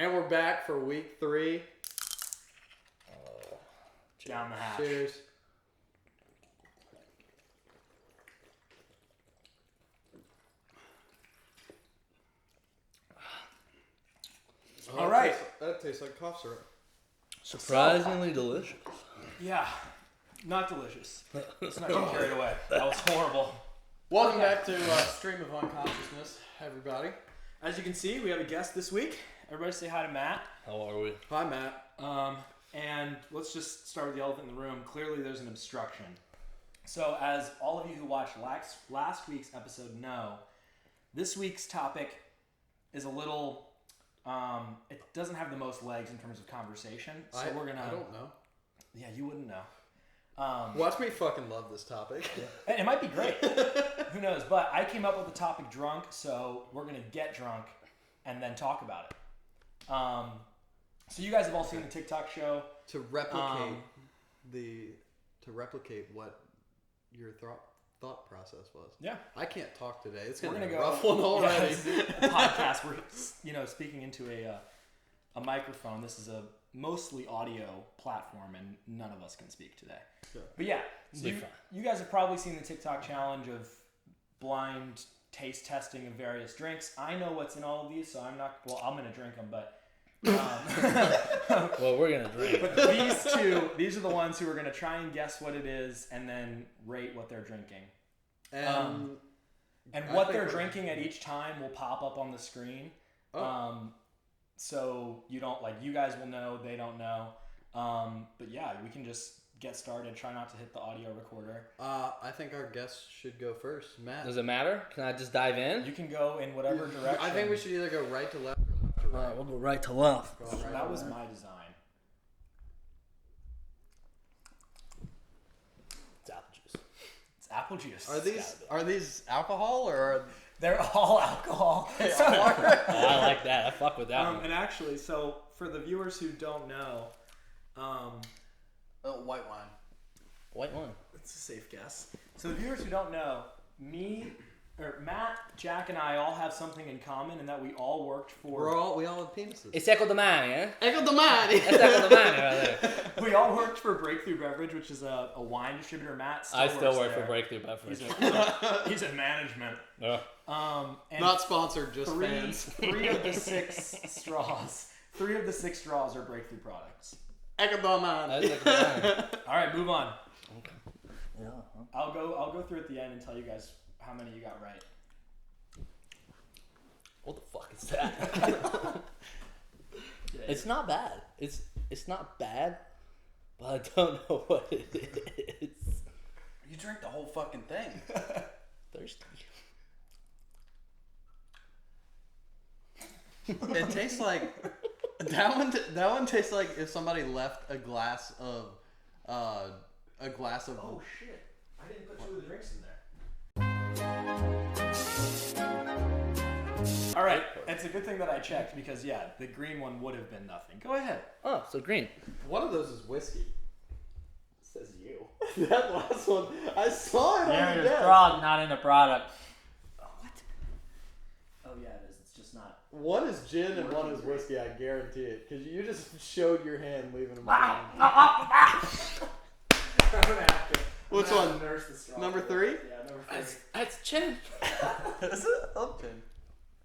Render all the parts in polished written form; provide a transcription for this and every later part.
And we're back for week 3. Down the hatch. Cheers. All right. That tastes like cough syrup. Surprisingly delicious. Yeah, not delicious. Let's not get carried away. That was horrible. Welcome back to Stream of Unconsciousness, everybody. As you can see, we have a guest this week. Everybody say hi to Matt. How are we? Hi, Matt. And let's just start with the elephant in the room. Clearly, there's an obstruction. So, as all of you who watched last week's episode know, this week's topic is a little... it doesn't have the most legs in terms of conversation. So we're gonna... I don't know. Yeah, you wouldn't know. Watch me fucking love this topic. It might be great. Who knows? But I came up with the topic drunk, so we're going to get drunk and then talk about it. So you guys have all seen the TikTok show. To replicate what your thought process was. Yeah. I can't talk today. It's We're going to gonna be a go rough one already. A podcast. We're speaking into a microphone. This is a mostly audio platform, and none of us can speak today. Sure. But yeah, you guys have probably seen the TikTok challenge of blind taste testing of various drinks. I know what's in all of these, so I'm going to drink them, but... Well, we're going to drink. But these are the ones who are going to try and guess what it is and then rate what they're drinking. And what they're drinking at each time will pop up on the screen. Oh. So you don't, you guys will know, they don't know. But yeah, we can just get started. Try not to hit the audio recorder. I think our guest should go first. Matt. Does it matter? Can I just dive in? You can go in whatever direction. I think we should either go right to left or left to right. Alright, we'll go right to left. That was my design. It's apple juice. It's apple juice. Are these alcohol or They're all alcohol. I like that. I fuck with that one. And actually, so for the viewers who don't know, white wine. White wine. It's a safe guess. So the viewers who don't know, Matt, Jack, and I all have something in common in that we all worked for... We all have penises. It's Eco Domani, eh? Eco Domani! That's Eco Domani right there. We all worked for Breakthrough Beverage, which is a wine distributor. Matt still work there. for Breakthrough Beverage. He's in management. Yeah. And Not sponsored, just fans. 3 of the 6 straws. 3 of the 6 straws are Breakthrough products. Eco Domani. That's Eco Domani. All right, move on. Okay. Yeah. I'll go through at the end and tell you guys how many you got right. What the fuck is that? It's not bad. It's not bad, but I don't know what it is. You drink the whole fucking thing. Thirsty. It tastes like that one tastes like if somebody left a glass of Oh shit! I didn't put 2 of the drinks in there. All right, it's a good thing that I checked because the green one would have been nothing. Go ahead. Oh, so green. One of those is whiskey. It says you. That last one, I saw it on the desk. frog, not in the product. What? Oh yeah, it is. It's just not. One is gin and one is whiskey. I guarantee it, because you just showed your hand leaving them. Which one? Nurse the straw. Number 3? Yeah, number 3. That's chin. Is it? Upton.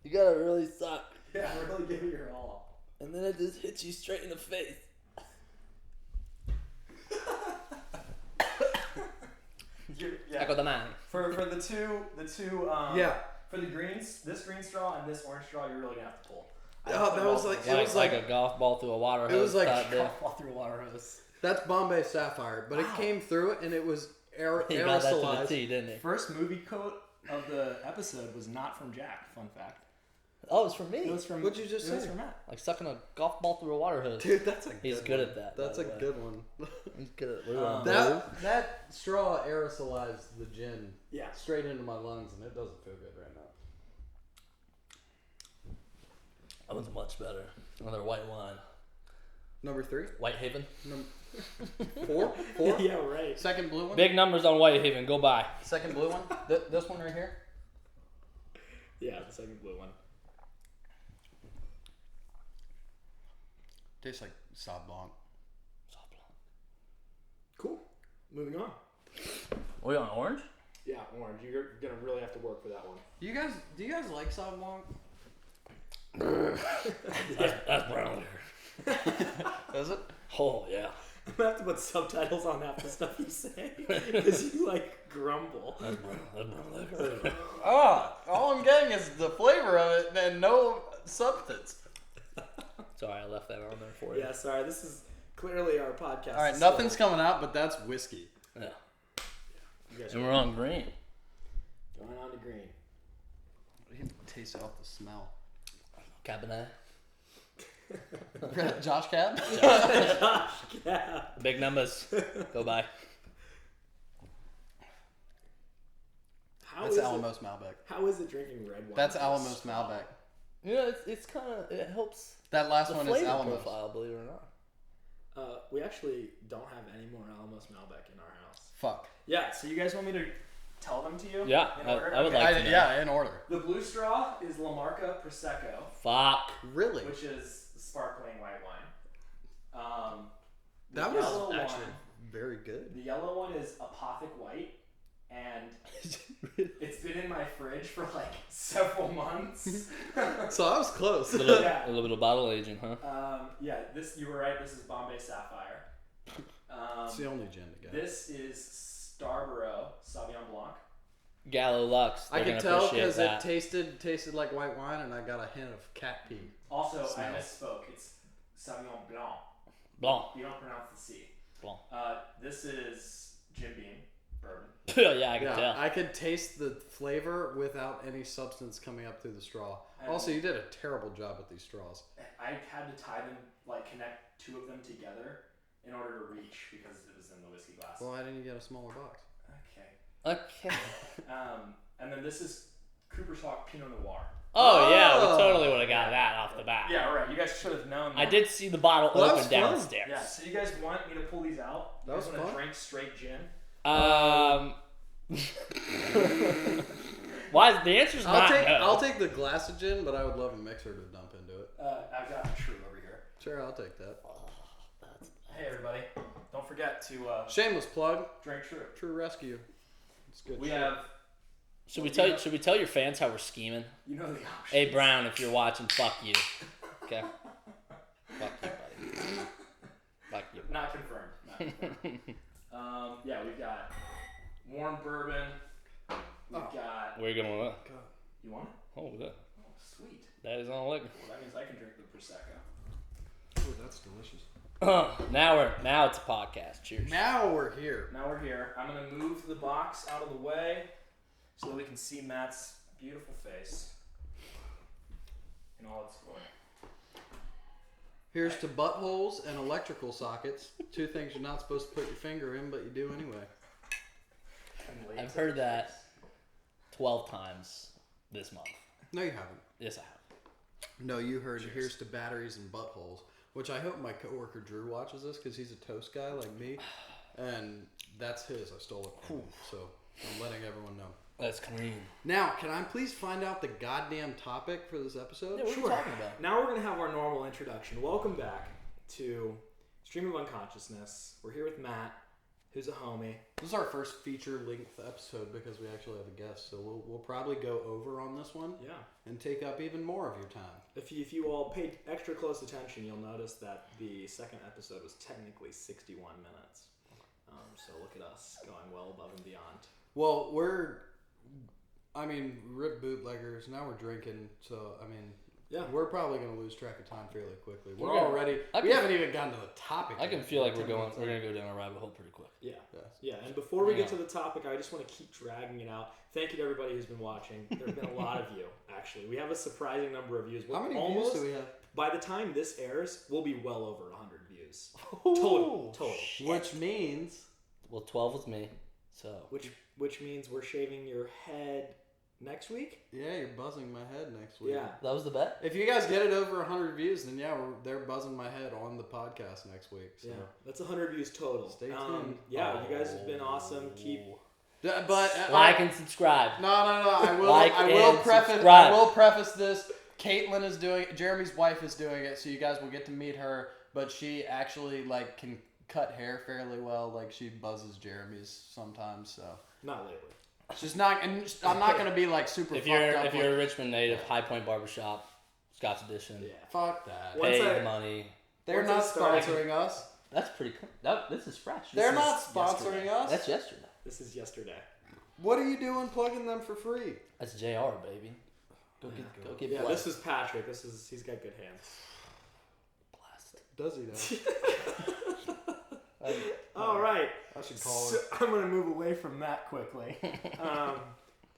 You gotta really suck. Yeah, really give it your all. And then it just hits you straight in the face. Eco Domani. For the two for the greens, this green straw and this orange straw, you're really gonna have to pull. That was like it was like a golf ball through a water hose. It was like fall through a water hose. That's Bombay Sapphire, but it came through it and it was He got that to the aerosolized. T, didn't he? First movie quote of the episode was not from Jack. Fun fact. Oh, it's from me. It was from. What'd you just It was say? from Matt. Like sucking a golf ball through a water hose. Dude, that's a He's good at that. That's by a the way. good one. He's good at it. That straw aerosolized the gin Yeah. straight into my lungs, and it doesn't feel good right now. That one's much better. Another white wine. Number 3? Whitehaven. 4? Yeah, right. Second blue one? Big numbers on Whitehaven. Go buy. Second blue one? This one right here? Yeah, the second blue one. Tastes like Sauv Blanc. Sauv Blanc. Cool. Moving on. We on orange? Yeah, orange. You're gonna really have to work for that one. Do you guys like Sauv Blanc? That's brown liquor. Is it? Oh yeah. I'm gonna have to put subtitles on half the stuff you say because you like grumble. That's brown liquor. All I'm getting is the flavor of it and no substance. Sorry, I left that on there for you. Yeah, sorry. This is clearly our podcast. All right, nothing's coming out, but that's whiskey. Yeah. You guys And we're on green. going on to green. You can taste off the smell. Cabernet. Josh Cab? Yeah. Big numbers. Go by. That's Alamos Malbec. How is it drinking red wine? That's Alamos Malbec. Yeah, it's kind of, it helps That last the one is flavor Alamos. profile, believe it or not. We actually don't have any more Alamos Malbec in our house. Fuck. Yeah, so you guys want me to tell them to you? Yeah, In order? I would like to know. Yeah, in order. The blue straw is La Marca Prosecco, Fuck. Really? which is sparkling white wine. The That was yellow actually one, very good. the yellow one is Apothic White, and it's been in my fridge for like several months. So I was close. A little, Yeah. a little bit of bottle aging, huh? Yeah, you were right. This is Bombay Sapphire. It's the only gin to get. This is Starborough Sauvignon Blanc. Gallo Lux. I They're can gonna tell appreciate because it that. tasted like white wine, and I got a hint of cat pee. Also, I Smell. misspoke. It's Sauvignon Blanc. Blanc. You don't pronounce the C. Blanc. This is Jim Beam bourbon. Yeah, I can tell. I could taste the flavor without any substance coming up through the straw. And Also, you did a terrible job with these straws. I had to tie them, like connect two of them together in order to reach because it was in the whiskey glass. Well, why didn't you get a smaller box? Okay. Okay. And then this is Cooper's Hawk Pinot Noir. Oh, yeah, we Oh. totally would have got that off the bat. Yeah, right. You guys should have known. I that. did see the bottle Well, that open was fun. downstairs. Yeah. So you guys want me to pull these out? You That guys was want to fun. drink straight gin? Why? The answer's not no. I'll take the glass of gin, but I would love a mixer to dump into it. I've got a True over here. Sure, I'll take that. Hey everybody! Don't forget to Shameless plug. drink True. True Rescue. It's good. We shit. have. Should we tell your fans how we're scheming? You know the options. Hey Brown, if you're watching, fuck you. Okay. Fuck you, buddy. Fuck you. Not confirmed. Not confirmed. Yeah, we've got warm bourbon. We've got. Where you going with that? You want it? Oh, that. Oh, sweet. That is on liquor. Well, that means I can drink the prosecco. Oh, that's delicious. Now it's a podcast. Cheers. Now we're here. Now we're here. I'm gonna move the box out of the way so that we can see Matt's beautiful face in all its glory. Here's to buttholes and electrical sockets. Two things you're not supposed to put your finger in, but you do anyway. I've heard that 12 times this month. No, you haven't. Yes, I have. No, you heard here's to batteries and buttholes, which I hope my coworker Drew watches this because he's a toast guy like me, and that's his. I stole it from him, so I'm letting everyone know. That's clean. Now, can I please find out the goddamn topic for this episode? Yeah, what are you talking about? Now we're gonna have our normal introduction. Welcome back to Stream of Unconsciousness. We're here with Matt, who's a homie. This is our first feature-length episode because we actually have a guest, so we'll probably go over on this one. Yeah. And take up even more of your time. If you all paid extra close attention, you'll notice that the second episode was technically 61 minutes. So look at us going well above and beyond. Well, rip bootleggers. Now we're drinking, so Yeah. we're probably gonna lose track of time fairly quickly. We I haven't even gotten to the topic. I can yet. feel like we're gonna go down a rabbit hole pretty quick. Yeah. Yes. Yeah, and before we get to the topic, I just want to keep dragging it out. Thank you to everybody who's been watching. There have been a lot of you, actually. We have a surprising number of views. How many almost, views do we have? By the time this airs, we'll be well over 100 views. Ooh, Total. shit. Which means 12 was me. So Which means we're shaving your head next week? yeah, you're buzzing my head next week. Yeah. that was the bet. If you guys get it over 100 views, then yeah, they're buzzing my head on the podcast next week. So. Yeah. That's 100 views total. Stay tuned. Yeah, you guys have been awesome. Keep But Like and subscribe. No. I will. Like I will and preface. subscribe. I will preface this. Caitlin is doing it. Jeremy's wife is doing it, so you guys will get to meet her but she actually like can cut hair fairly well. Like she buzzes Jeremy's sometimes. So Not lately. she's not, and I'm not gonna be like super. If you're a Richmond native, High Point Barbershop, Scott's Edition. Yeah. Fuck that. Once Pay I- the money. They're once not I started- sponsoring us. That's pretty cool. This is fresh. They're is not sponsoring yesterday. us. That's yesterday. This is yesterday. What are you doing plugging them for free? That's JR, baby. Go get Yeah, blessed. this is Patrick. He's got good hands. Blessed. Does he though? All right. I should call So her. I'm going to move away from that quickly.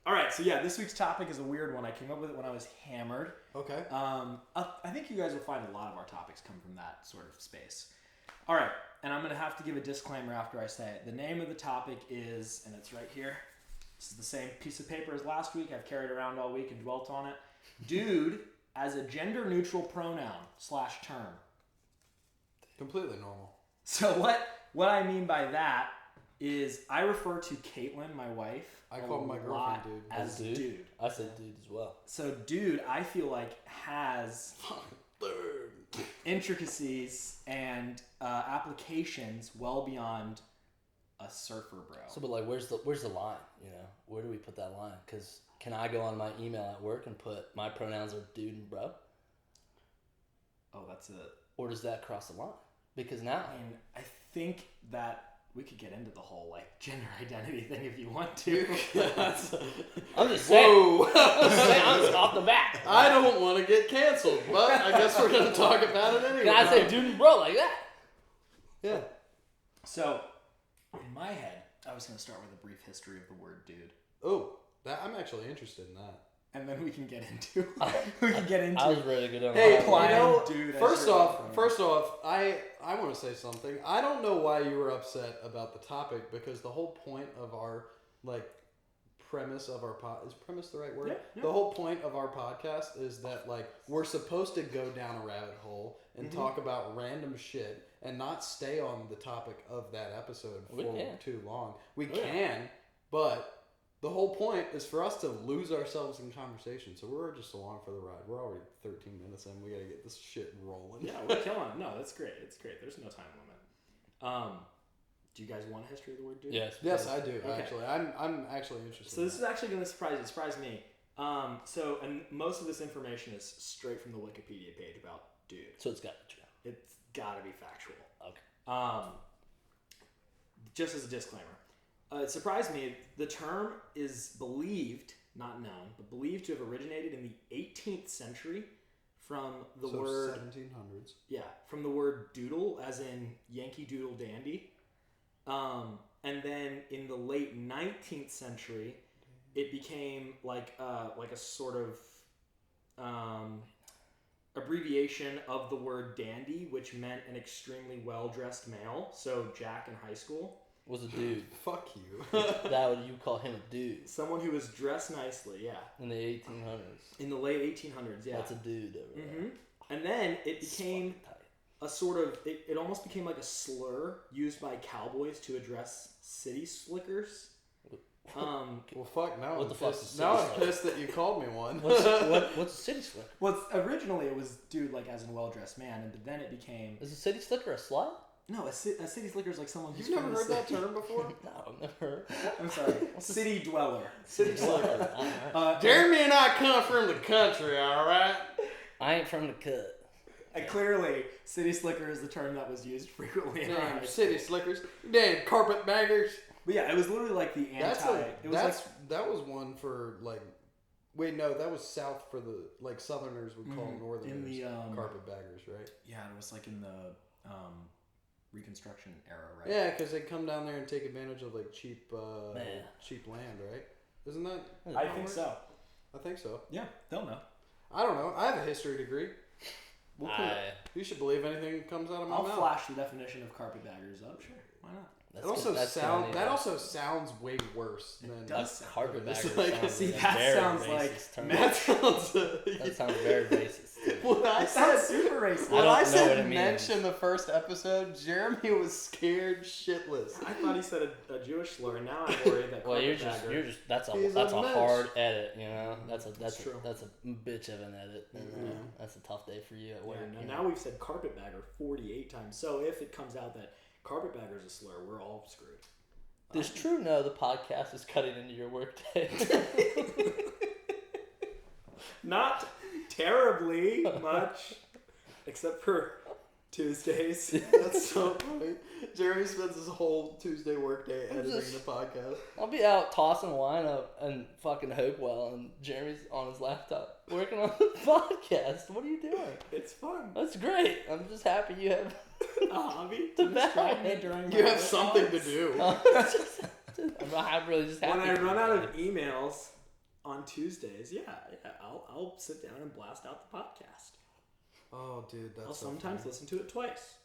All right. So yeah, this week's topic is a weird one. I came up with it when I was hammered. Okay. I think you guys will find a lot of our topics come from that sort of space. All right. And I'm going to have to give a disclaimer after I say it. The name of the topic is, and it's right here. This is the same piece of paper as last week. I've carried around all week and dwelt on it. Dude as a gender-neutral pronoun / term. Completely normal. So what I mean by that is I refer to Caitlin, my wife, I call my girlfriend dude. as dude. I said dude as well. So dude, I feel like has intricacies and applications well beyond a surfer bro. So, but like, where's the line? You know, where do we put that line? Because can I go on my email at work and put my pronouns are dude and bro, Oh, that's it. or does that cross the line? Because now, I mean, I think that we could get into the whole like gender identity thing if you want to. I'm just saying. Whoa! I'm just off the bat. I don't want to get canceled, but I guess we're gonna talk about it anyway. Can I say dude and bro like that? Yeah. So, in my head, I was going to start with a brief history of the word dude. Oh, I'm actually interested in that. And then we can get into I was ready to go down. Hey, the hot you line. know, dude as first your off, girlfriend. I want to say something. I don't know why you were upset about the topic because the whole point of our premise of our is premise the right word? Yeah. The whole point of our podcast is that we're supposed to go down a rabbit hole and talk about random shit and not stay on the topic of that episode for too long. We can, but the whole point is for us to lose ourselves in conversation. So we're just along for the ride. We're already 13 minutes in. We got to get this shit rolling. Yeah, we're killing it. No, that's great. It's great. There's no time limit. Do you guys want a history of the word dude? Yes. Yes, I do. Okay. Actually, I'm actually interested. So this is actually going to surprise you. Surprise me. And most of this information is straight from the Wikipedia page about dude. So it's got to be true. It's got to be factual. Okay. Just as a disclaimer. It surprised me. The term is believed, not known, but believed to have originated in the 18th century from the word 1700s. Yeah, from the word doodle, as in Yankee Doodle Dandy. And then in the late 19th century, it became like a sort of abbreviation of the word dandy, which meant an extremely well-dressed male. So Jack in high school Was a dude. Fuck you. That would you call him a dude someone who was dressed nicely, yeah. in the 1800s? In the late 1800s, yeah. That's a dude over there. Mm-hmm. And then it became Fucking tight. a sort of it almost became like a slur used by cowboys to address city slickers. Well, fuck. Now What I'm the fuck pissed. is Now city I'm pissed that you called me one. What's a city slicker? Well, originally it was dude like as in well-dressed man, and then it became Is a city slicker a slut? no a city slicker is like someone who's You've never from the heard that city. term before? No, I've never heard. I'm sorry, city dweller. City slicker. Alright. Jeremy and I come from the country, all right? I ain't from the cut. Clearly, city slicker is the term that was used frequently in our high Damn school. city slickers, damn carpetbaggers. But yeah, it was literally like the anti. That was one for wait, no, that was south for the Southerners would call Northerners in the carpetbaggers, right? yeah, it was like in the Reconstruction era, right? Yeah, because they come down there and take advantage of cheap Man. cheap land, right? Isn't that? I think so. I think so. Yeah, they'll know. I don't know. I have a history degree. We'll put it- you should believe anything that comes out of my I'll mouth. flash the definition of carpetbaggers up. Sure, why not? That also sounds way worse than carpetbagger. That sounds very racist. That sounds super racist. When I said mensch in the first episode, Jeremy was scared shitless. I thought he said a Jewish slur, and now I'm worried that. Well, you're just that's a hard edit, you know. That's a bitch of an edit. That's a tough day for you at work. Yeah, now we've said carpetbagger 48 times. So if it comes out that carpetbagger is a slur, we're all screwed. Does True know the podcast is cutting into your workday? Not terribly much, except for Tuesdays. That's so funny. Jeremy spends his whole Tuesday workday editing the podcast. I'll be out tossing wine up and fucking Hopewell, and Jeremy's on his laptop working on the podcast. What are you doing? It's fun. That's great. I'm just happy you have a hobby to distract me during you have something to do. I'm really just happy. When I run out of emails on Tuesdays, I'll sit down and blast out the podcast. Oh, dude, that's. I'll sometimes listen to it twice.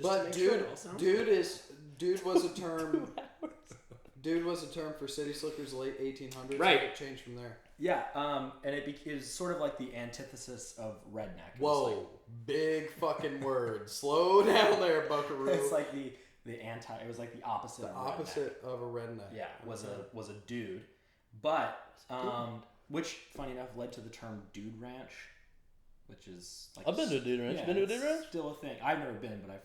But dude was a term. Dude was a term for city slickers late 1800s. Right. So it changed from there. Yeah, and it is sort of like the antithesis of redneck. Whoa, big fucking word. Slow down there, Buckaroo. It's like the anti. It was like the opposite. The opposite of a redneck. Yeah, was a dude, but which funny enough led to the term dude ranch, which is like I've been to a dude ranch. Yeah, been to a dude ranch? Still a thing. I've never been, but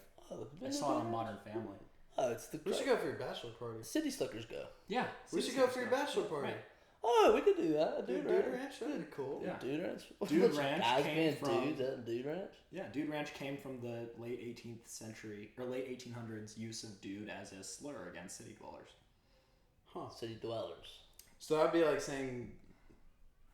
I saw it on Modern Family. Oh, it's the. We should go for your bachelor party. City slickers go. Yeah, we should go for your bachelor party. Right. Oh, we could do that. A dude ranch. That'd be cool. Yeah. Dude ranch. Dude ranch guys came from dude ranch. Yeah, dude ranch came from the late 18th century or late 1800s use of dude as a slur against city dwellers. Huh. City dwellers. So that'd be like saying,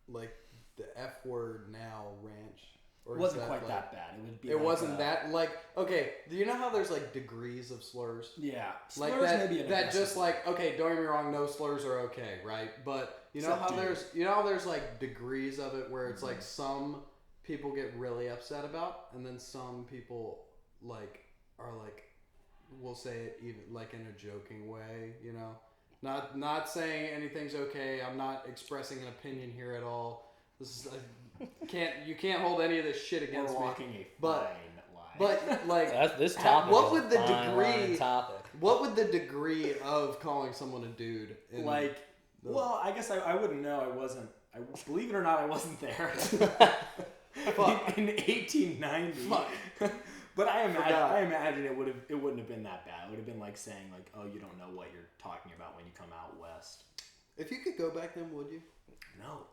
like the F word now ranch. Or it wasn't quite that bad. It would be. It wasn't that like okay. Do you know how there's like degrees of slurs? Yeah, slurs like that. Maybe that just like okay. Don't get me wrong. No slurs are okay, right? But you know how there's like degrees of it where it's like some people get really upset about, and then some people like are like will say it even like in a joking way. You know, not saying anything's okay. I'm not expressing an opinion here at all. This is. You can't hold any of this shit against me. But like that's this topic. What would the degree? What would the degree of calling someone a dude? Well, I guess I wouldn't know. I wasn't. Believe it or not, I wasn't there. in 1890. But I imagine it wouldn't have been that bad. It would have been like saying like, oh, you don't know what you're talking about when you come out west. If you could go back then, would you? No.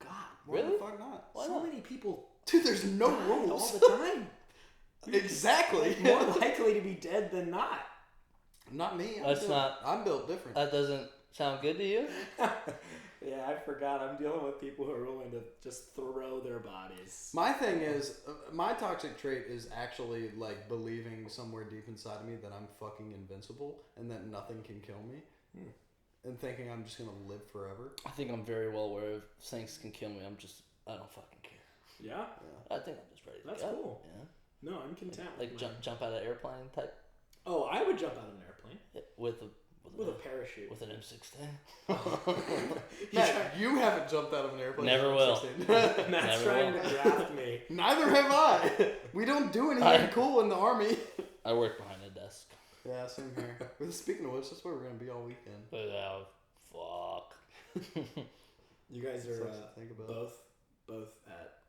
God, why the fuck not? So many people, dude. There's no rules all the time. Exactly. More likely to be dead than not. Not me. I'm built different. That doesn't sound good to you. Yeah, I forgot. I'm dealing with people who are willing to just throw their bodies. My thing is, my toxic trait is actually like believing somewhere deep inside of me that I'm fucking invincible and that nothing can kill me. And thinking I'm just gonna live forever. I think I'm very well aware of things can kill me. I don't fucking care. Yeah? I think I'm just ready to That's go. cool. Yeah. No, I'm content. Like jump out of an airplane type. Oh, I would jump out of an airplane. With a parachute. With an M16. Matt, you haven't jumped out of an airplane. Never will. Matt's trying to draft me. Neither have I. We don't do anything cool in the Army. I work behind a desk. Yeah, same here. Speaking of which, that's where we're going to be all weekend. Fuck. You guys are both at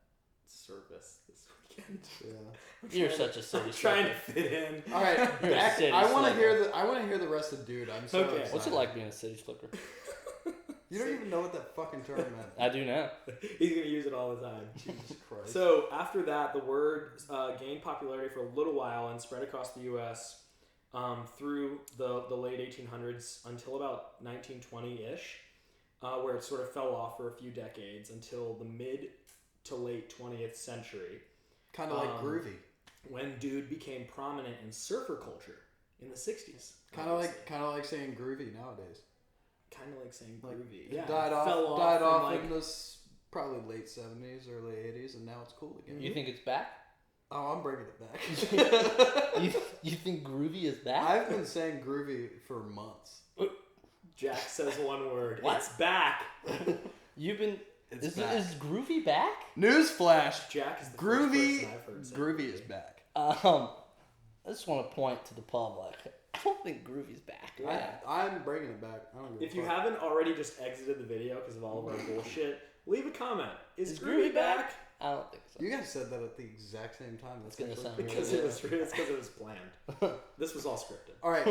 service this weekend. Yeah. You're such a city trying to fit in. All right, I want to hear the rest of dude. I'm so excited. What's it like being a city slicker? You don't even know what that fucking term meant. I do now. He's going to use it all the time. Jesus Christ. So after that, the word gained popularity for a little while and spread across the U.S. Through the late 1800s until about 1920-ish, where it sort of fell off for a few decades until the mid to late 20th century. Kind of like groovy. When dude became prominent in surfer culture in the 60s. Kind of like saying groovy nowadays. Kind of like saying groovy. It died off in the probably late 70s, early 80s, and now it's cool again. You think it's back? Oh, I'm bringing it back. You think groovy is back? I've been saying groovy for months. Jack says one word. What? It's back. You've been. It's Is groovy back? Newsflash. Jack is the Groovy. first person I've heard say Groovy is back. I just want to point to the public. I don't think groovy's back. Yeah. I'm bringing it back. I don't give If a you fuck. haven't already just exited the video because of all of our bullshit, leave a comment. Is Groovy Groovy back? I don't think so. You guys said that at the exact same time. That's It's gonna sound Because really it was planned. This was all scripted. All right.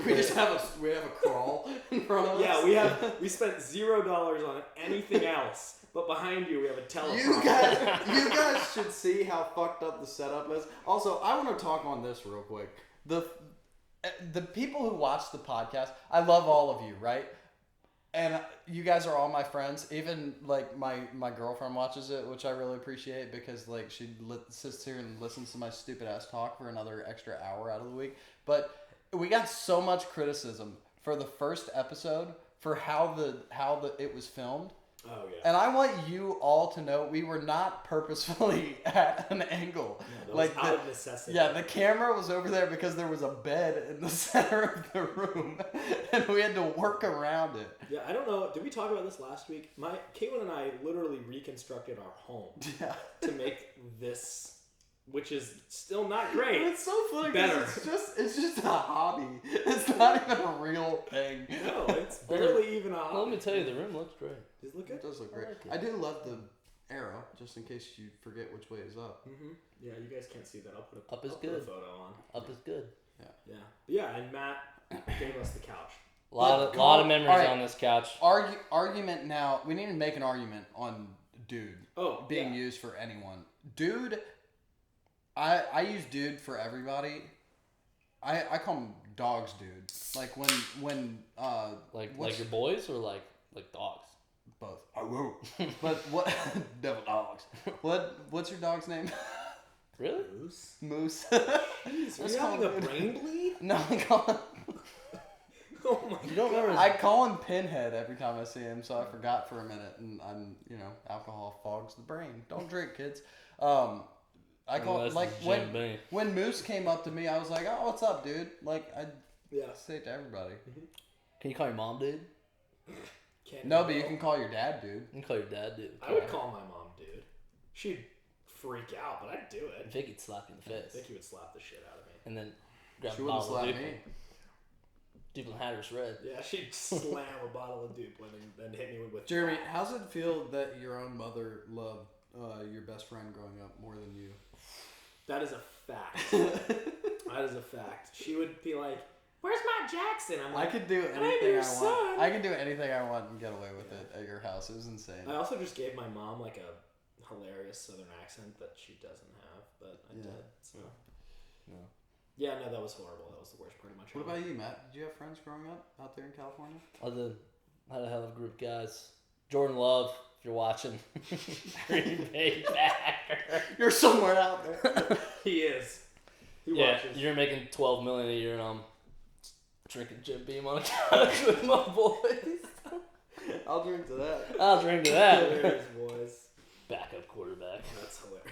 We just have a crawl in front of us. Yeah, we spent $0 on anything else, but behind you we have a telephone. You guys should see how fucked up the setup is. Also, I want to talk on this real quick. The people who watch the podcast, I love all of you, right? And you guys are all my friends. Even like my girlfriend watches it, which I really appreciate because like she sits here and listens to my stupid ass talk for another extra hour out of the week. But we got so much criticism for the first episode for how it was filmed. Oh yeah. And I want you all to know we were not purposefully at an angle. No, that was out of necessity. Yeah, the camera was over there because there was a bed in the center of the room, and we had to work around it. Yeah, I don't know. Did we talk about this last week? Caitlin and I literally reconstructed our home to make this, which is still not great. It's so funny Better. because it's just a hobby. It's not even a real thing. No, it's barely even a hobby. Well, let me tell you, the room looks great. Does it look good? It does look great. like it. I do love the arrow, just in case you forget which way is up. Mm-hmm. Yeah, you guys can't see that. I'll put a Up is I'll put good. a photo on. Up is good. Yeah, and Matt gave us the couch. Lot of memories Alright. on this couch. Argument now. We need to make an argument on dude being used for anyone. Dude, I use dude for everybody. I call them dogs, dude. Like when Like your boys or like dogs. both. But what devil dogs? What's your dog's name? Really? Moose. Moose. Jeez, are Let's you call having a him dude. brain bleed? No, I call him. Oh my You don't remember? I call him Pinhead every time I see him, so I forgot for a minute, and I'm alcohol fogs the brain. Don't drink, kids. I call Unless like it's Jim Beam. when Moose came up to me, I was like, "Oh, what's up, dude?" Like I Yeah. say it to everybody. Can you call your mom dude? Can't No, do but you that. can call your dad, dude. You can call your dad dude. I would call my mom dude. She'd freak out, but I'd do it. Vicky'd slap you in the I face. think he would slap the shit out of me. And then grab She a wouldn't bottle of slap Duke. me. Duke and Hatter's red. Yeah, she'd slam a bottle of Duplin and then hit me with. Jeremy, how's it feel that your own mother loved your best friend growing up more than you? That is a fact. That is a fact. She would be like, "Where's Matt Jackson?" I'm I like, could do "I'm anything your I son." want. I can do anything I want and get away with it at your house. It was insane. I also just gave my mom like a hilarious Southern accent that she doesn't have, but I did. So. No. Yeah, no, that was horrible. That was the worst part of my What childhood. about you, Matt? Did you have friends growing up out there in California? I did. I had a hell of a group of guys. Jordan Love, if you're watching. Green Bay Packer. You're somewhere out there. He is. He Yeah, watches. you're making $12 million a year and I'm drinking Jim Beam on a couch with my boys. I'll drink to that. I'll drink to that. Hilarious boys. Backup quarterback. That's hilarious.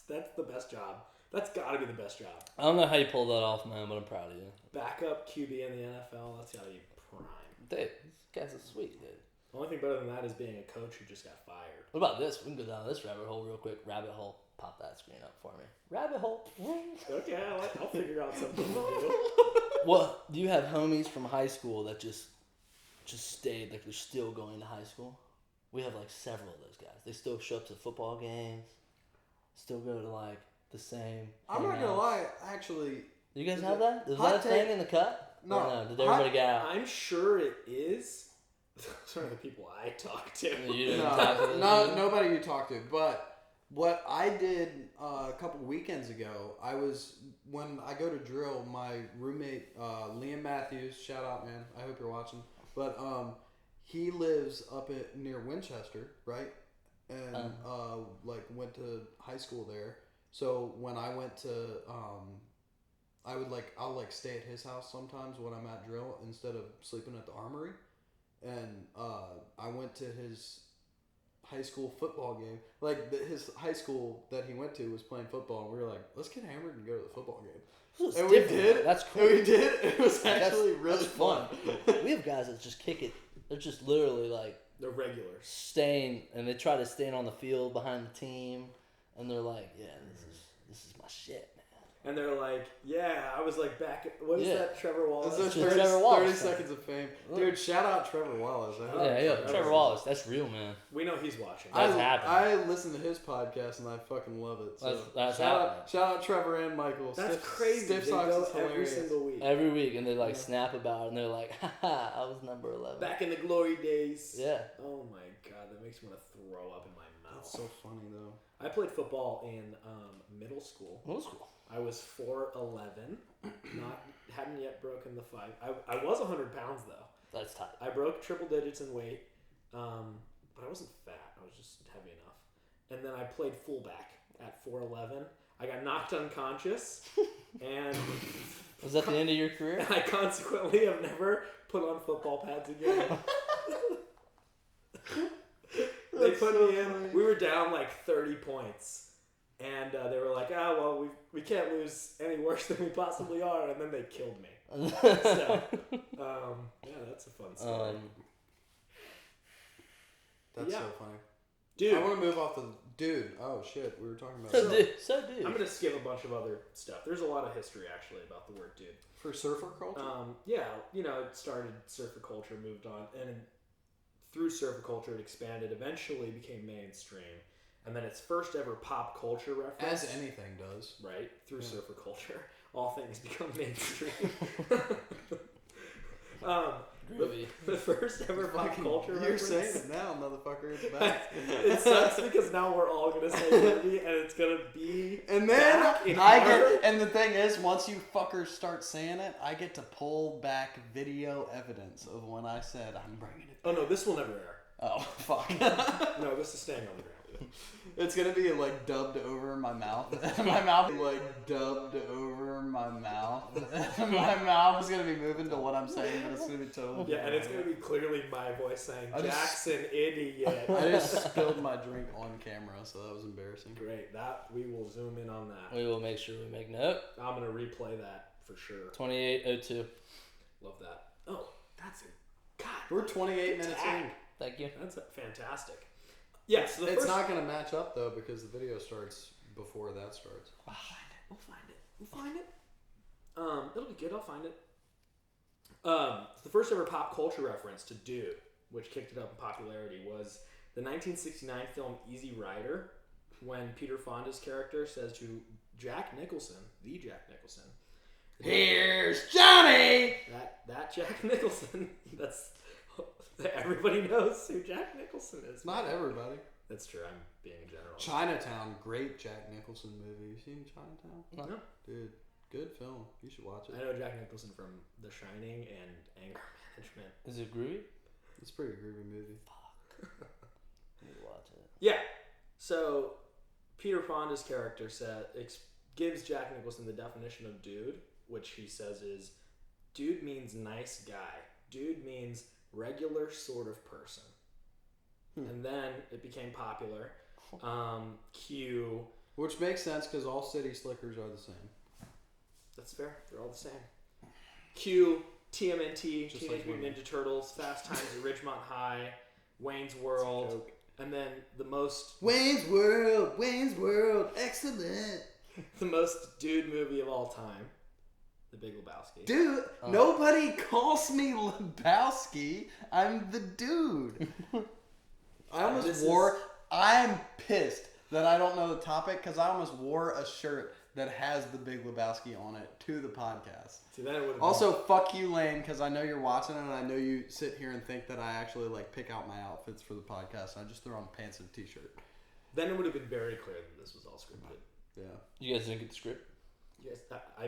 That's the best job. That's got to be the best job. I don't know how you pulled that off, man, but I'm proud of you. Backup QB in the NFL. That's got to be prime. Dude, these guys are sweet, dude. The only thing better than that is being a coach who just got fired. What about this? We can go down this rabbit hole real quick. Rabbit hole. Pop that screen up for me. Rabbit hole. Okay, I'll figure out something to do. What? Do you have homies from high school that just stayed, like they're still going to high school? We have like several of those guys. They still show up to football games. Still go to like the same. I'm not gonna hangouts. lie, actually. You guys have that? Is Hot that a thing take- in the cut? No. Or no? Did everybody get out? I'm sure it is. Those are the people I talk to. You didn't talk to them? No, nobody you talk to. But what I did a couple weekends ago, when I go to drill, my roommate Liam Matthews, shout out, man. I hope you're watching. But he lives up near Winchester, right? And went to high school there. So when I went to I'll stay at his house sometimes when I'm at drill instead of sleeping at the armory. And I went to his high school football game. Like his high school that he went to was playing football, and we were like, let's get hammered and go to the football game. And we did. That's cool. And we did. It was actually really fun. We have guys that just kick it. They're just literally like they're regulars. Staying, and they try to stand on the field behind the team, and they're like, yeah, this is my shit, man. And they're like, yeah, I was like back at, what is that, Trevor Wallace? This is Trevor Wallace 30 seconds of fame. Dude, shout out Trevor Wallace. Trevor Wallace. That's real, man. We know he's watching. That's happening. I listen to his podcast, and I fucking love it. So that's shout out Trevor and Michael. That's crazy. Stiff they Socks go is every hilarious. single week. Every week, and they like snap about it, and they're like, haha, I was number 11. Back in the glory days. Yeah. Oh my god, that makes me want to throw up in my mouth. That's so funny, though. I played football in middle school. Middle school. I was 4'11", hadn't yet broken the 5. I was 100 pounds though. That's tight. I broke triple digits in weight, but I wasn't fat. I was just heavy enough. And then I played fullback at 4'11". I got knocked unconscious, and was that the end of your career? I consequently have never put on football pads again. They put me in. We were down like 30 points. And they were like, well, we can't lose any worse than we possibly are. And then they killed me. So, yeah, that's a fun story. That's so funny. Dude. I want to move off the... Dude. Oh, shit. We were talking about... So dude. I'm going to skip a bunch of other stuff. There's a lot of history, actually, about the word dude. For surfer culture? Yeah. You know, it started surfer culture, moved on. And through surfer culture, it expanded. Eventually became mainstream. And then its first ever pop culture reference. As anything does. Right? Through surfer culture. All things become mainstream. The first ever pop culture reference. You're saying it now, motherfucker. It's back. It sucks because now we're all going to say groovy, and it's going to be and then and the thing is, once you fuckers start saying it, I get to pull back video evidence of when I said I'm bringing it back. Oh, no, this will never air. Oh, fuck. No, this is staying on the ground. It's gonna be like dubbed over my mouth. My mouth like dubbed over my mouth. My mouth is gonna be moving to what I'm saying, but it's gonna be totally. Yeah, and it's gonna be clearly my voice saying, "Jackson, idiot." I just spilled my drink on camera, so that was embarrassing. Great. That we will zoom in on that. We will make sure we make note. I'm gonna replay that for sure. 28:02. Love that. Oh, that's a god. We're 28 minutes in. Thank you. That's fantastic. Yeah, so it's not going to match up, though, because the video starts before that starts. We'll find it. It'll be good. I'll find it. The first ever pop culture reference to dude, which kicked it up in popularity, was the 1969 film Easy Rider, when Peter Fonda's character says to Jack Nicholson, "Here's Johnny!" That Jack Nicholson, everybody knows who Jack Nicholson is. Not everybody. That's true. I'm being general. Chinatown, great Jack Nicholson movie. You seen Chinatown? No. Dude, good film. You should watch it. I know Jack Nicholson from The Shining and Anger Management. Is it groovy? It's a pretty groovy movie. Fuck. I need to watch it. Yeah. So Peter Fonda's character gives Jack Nicholson the definition of dude, which he says is, dude means nice guy. Dude means regular sort of person. And then it became popular. Q. Which makes sense because all city slickers are the same. That's fair. They're all the same. Q. TMNT. Just Teenage like Mutant Ninja Turtles. Fast Times at Ridgemont High. Wayne's World. And then the most... Wayne's World. Excellent. The most dude movie of all time. The Big Lebowski. Dude, nobody calls me Lebowski. I'm the dude. I'm pissed that I don't know the topic because I almost wore a shirt that has the Big Lebowski on it to the podcast. See, that would also, fuck you, Lane, because I know you're watching it and I know you sit here and think that I actually like pick out my outfits for the podcast and I just throw on pants and a t-shirt. Then it would have been very clear that this was all scripted. Yeah. You guys didn't get the script? Yes.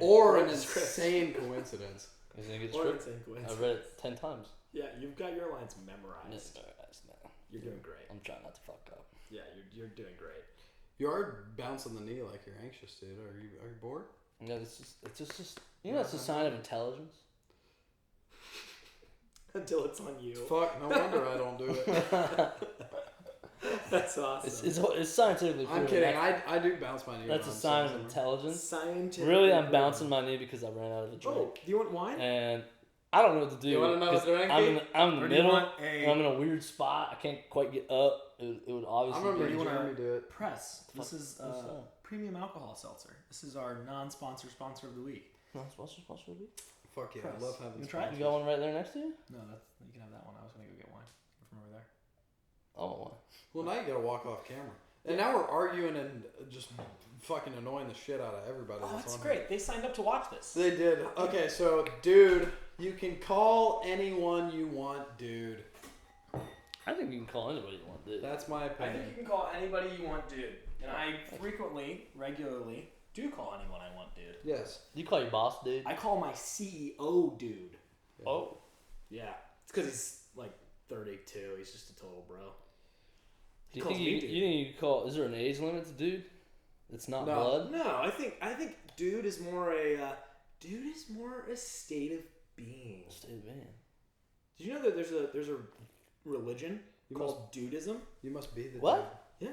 Or an insane coincidence. You didn't get the Or an script? insane coincidence. I read it 10 times. Yeah, you've got your lines memorized. No. You're doing great. I'm trying not to fuck up. Yeah, you're doing great. You are bouncing the knee like you're anxious, dude. Are you bored? No, it's just it's a sign of intelligence. Until it's on you. Fuck, no wonder I don't do it. That's awesome. It's scientifically proven. I'm kidding. I do bounce my knee. That's a sign of intelligence. Scientific. Really, I'm bouncing my knee because I ran out of a drink. Oh, do you want wine? And I don't know what to do. You want to know what to drink? I'm in the middle. I'm in a weird spot. I can't quite get up. It would obviously. I remember be. you want to do it. Press. This is premium alcohol seltzer. This is our non-sponsor sponsor of the week. Non-sponsor of the week. Fuck yeah, Press. I love having. You try it? You got one right there next to you? No, you can have that one. I was gonna go get wine from over there. Oh, Well, now you gotta walk off camera. And now we're arguing and just fucking annoying the shit out of everybody. Oh, that's great. They signed up to watch this. They did. Okay, so, dude, you can call anyone you want, dude. I think you can call anybody you want, dude. That's my I opinion. think you can call anybody you want, dude. And I regularly, do call anyone I want, dude. Yes. You call your boss, dude? I call my CEO, dude. Yeah. Oh. Yeah. It's because he's like 32. He's just a total bro. Do you think you can call? Is there an age limit to dude? It's not No. blood. No, I think dude is more a state of being. State of being. Did you know that there's a religion called dudism? You must be the What? Yeah.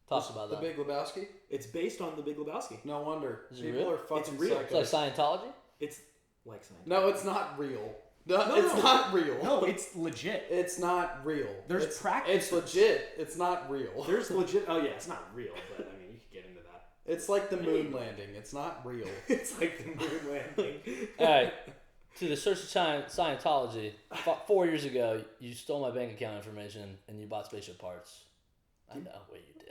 Talk about The that. Big Lebowski? It's based on the Big Lebowski. No wonder. Is it People real? are fucking It's real. It's like psychos. Scientology? It's like Scientology. No, it's not real. No, No, it's no. not real. No, it's legit. It's not real. There's it's, practices. It's legit. It's not real. There's legit. Oh yeah, it's not real, but I mean you could get into that. It's like the moon landing. It's not real. It's like the moon landing. Alright. To the Church of Scientology, 4 years ago, you stole my bank account information and you bought spaceship parts. I know what you did.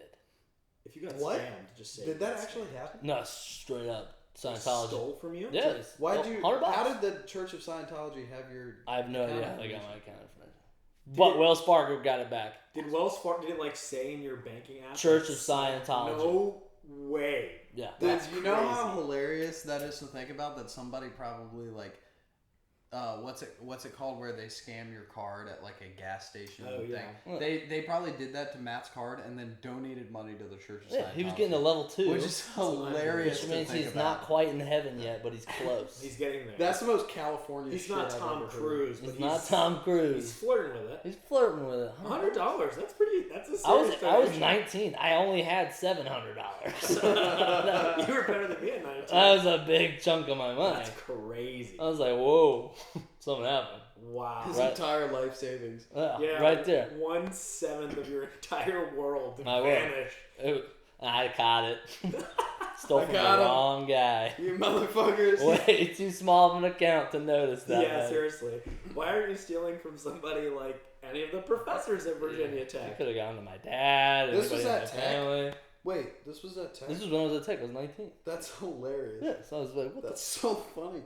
If you got What? scammed, just say. Did you that got actually scammed. happen? No, straight up Scientology. Stole from you? Yeah. Why did you? $100. How did the Church of Scientology have your? I have no idea account how they got information? my account information. But Wells Fargo got it back. Did Wells Fargo? Did it like say in your banking app? Church of Scientology. No way. Yeah. Dude, That's you know how crazy. hilarious that is to think about that somebody probably like, what's it called where they scam your card at like a gas station Oh, thing. yeah. They probably did that to Matt's card and then donated money to the Church of Yeah, Scientology. he was getting a level 2. which is hilarious. Which to means think he's about. not quite in heaven yet, but he's close. He's getting there. That's the most California. He's shit not I've Tom ever heard. Cruise, but He's not Tom He's Cruise. flirting with it. He's flirting with it. $100. That's pretty. That's a I serious was donation. 19. I only had $700. You were better than me at 19. That was a big chunk of my money. That's crazy. I was like, whoa, something happened. Wow. His Right. entire life savings. Yeah, right there. 1/7 of your entire world My word. vanished. I caught it. Stole I from the got him. wrong guy. You motherfuckers. Way too small of an account to notice that. Yeah, man. seriously. Why aren't you stealing from somebody like any of the professors at Virginia I Tech? could have gone to my dad. This anybody was in at my Tech? family. Wait, this was at Tech? This was when I was at Tech. I was 19. That's hilarious. Yeah, so I was like, what That's so funny.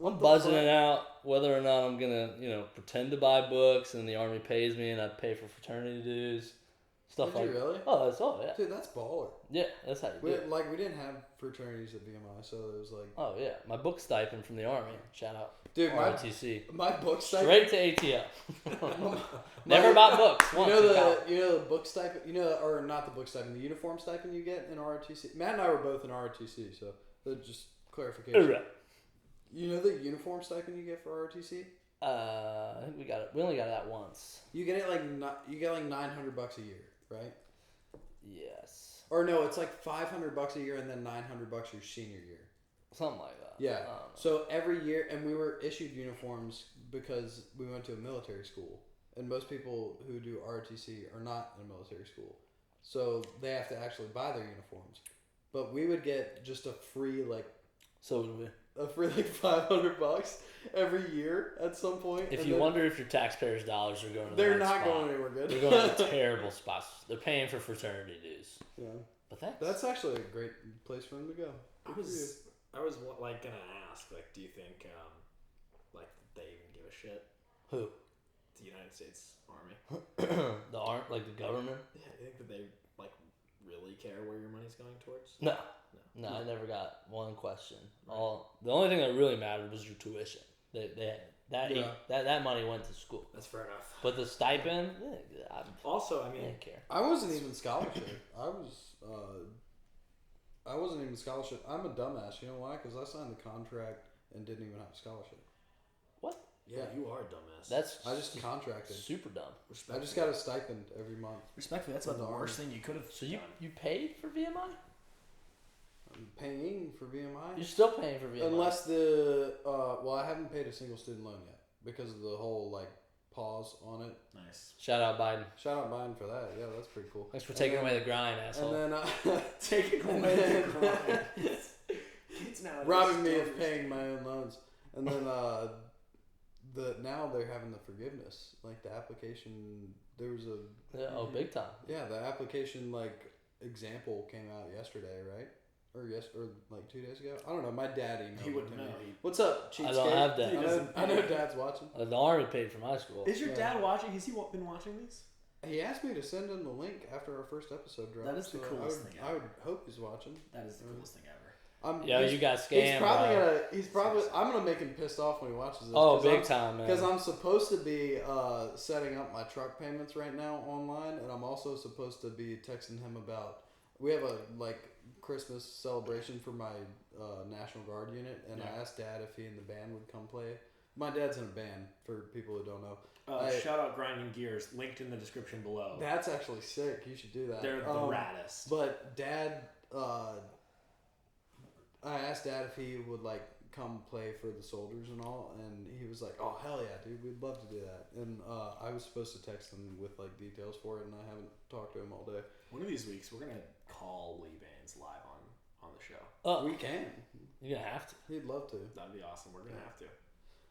I'm budgeting out whether or not I'm gonna, pretend to buy books and the army pays me and I pay for fraternity dues, stuff Did like. you really? Oh, that's all. Yeah, Dude, that's baller. yeah, that's how you do it. We didn't have fraternities at BMI, so it was like, Oh yeah, my book stipend from the army. Shout out. dude, ROTC. my book stipend. Straight to ATL. Never bought books. Once in college. You know the book stipend. Or not the book stipend, the uniform stipend you get in ROTC. Matt and I were both in ROTC, so just clarification. Hoorah. You know the uniform stipend you get for ROTC? I think we got it. We only got that once. You get it like $900 a year, right? Yes. Or no, it's like $500 a year and then $900 your senior year. Something like that. Yeah. I don't know. So every year, and we were issued uniforms because we went to a military school, and most people who do ROTC are not in a military school, so they have to actually buy their uniforms. But we would get just a free So would we. $500 every year at some point. If and you they're- wonder if your taxpayers' dollars are going to the they're right not spot, going anywhere good. they're going to terrible spots. They're paying for fraternity dues. Yeah, But thanks. that's actually a great place for them to go. I was like gonna ask, like, do you think like they even give a shit? Who? The United States Army. The art, like the government? Yeah, do you think that they like really care where your money's going towards? No. I never got one question. The only thing that really mattered was your tuition. That money went to school. That's fair enough. But the stipend, Also, I I mean, didn't care. I wasn't even scholarship. I wasn't even scholarship. I'm a dumbass. You know why? Because I signed the contract and didn't even have a scholarship. What? Yeah, you are a dumbass. I just contracted. Super dumb. I just got a stipend every month. Respectfully, that's about the worst thing you could have. So you paid for VMI? I'm paying for VMI. You're still paying for VMI. Unless I haven't paid a single student loan yet because of the whole pause on it. Nice. Shout out Biden. Shout out Biden for that. Yeah, that's pretty cool. Thanks for taking away the grind, asshole. And then taking away the grind. Robbing me of paying my own loans. And then now they're having the forgiveness. The application, there was a big time. Yeah, the application example came out yesterday, right? Or 2 days ago. I don't know. My dad emailed He wouldn't know. What's up, cheapskate? I don't have that. I know Dad's watching. The Army paid for my school. Is your dad watching? Has he been watching these? He asked me to send him the link after our first episode dropped. That is the coolest thing ever. I would hope he's watching. That is the coolest thing ever. You got scammed. He's probably. I'm gonna make him pissed off when he watches this. Oh, big time, man. Because I'm supposed to be setting up my truck payments right now online, and I'm also supposed to be texting him about. We have a Christmas celebration for my National Guard unit, and I asked Dad if he and the band would come play. My dad's in a band, for people who don't know. Shout out Grinding Gears, linked in the description below. That's actually sick. You should do that. They're the raddest. But Dad, I asked Dad if he would come play for the soldiers and all, and he was like, "Oh hell yeah, dude, we'd love to do that." And I was supposed to text him with details for it, and I haven't talked to him all day. One of these weeks, we're gonna call Lee Baines live on the show. We can. You're gonna have to. He'd love to. That'd be awesome. We're gonna have to.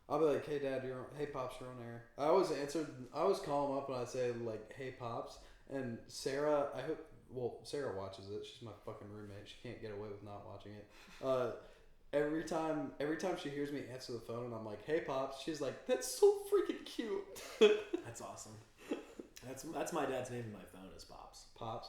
I'll be like, "Hey Dad, hey Pops, you're on air." I always call him up and I'd say "Hey Pops," and Sarah. Sarah watches it. She's my fucking roommate. She can't get away with not watching it. Every time she hears me answer the phone and I'm like, "Hey Pops," she's like, "That's so freaking cute." That's awesome. That's my dad's name in my phone is Pops. Pops.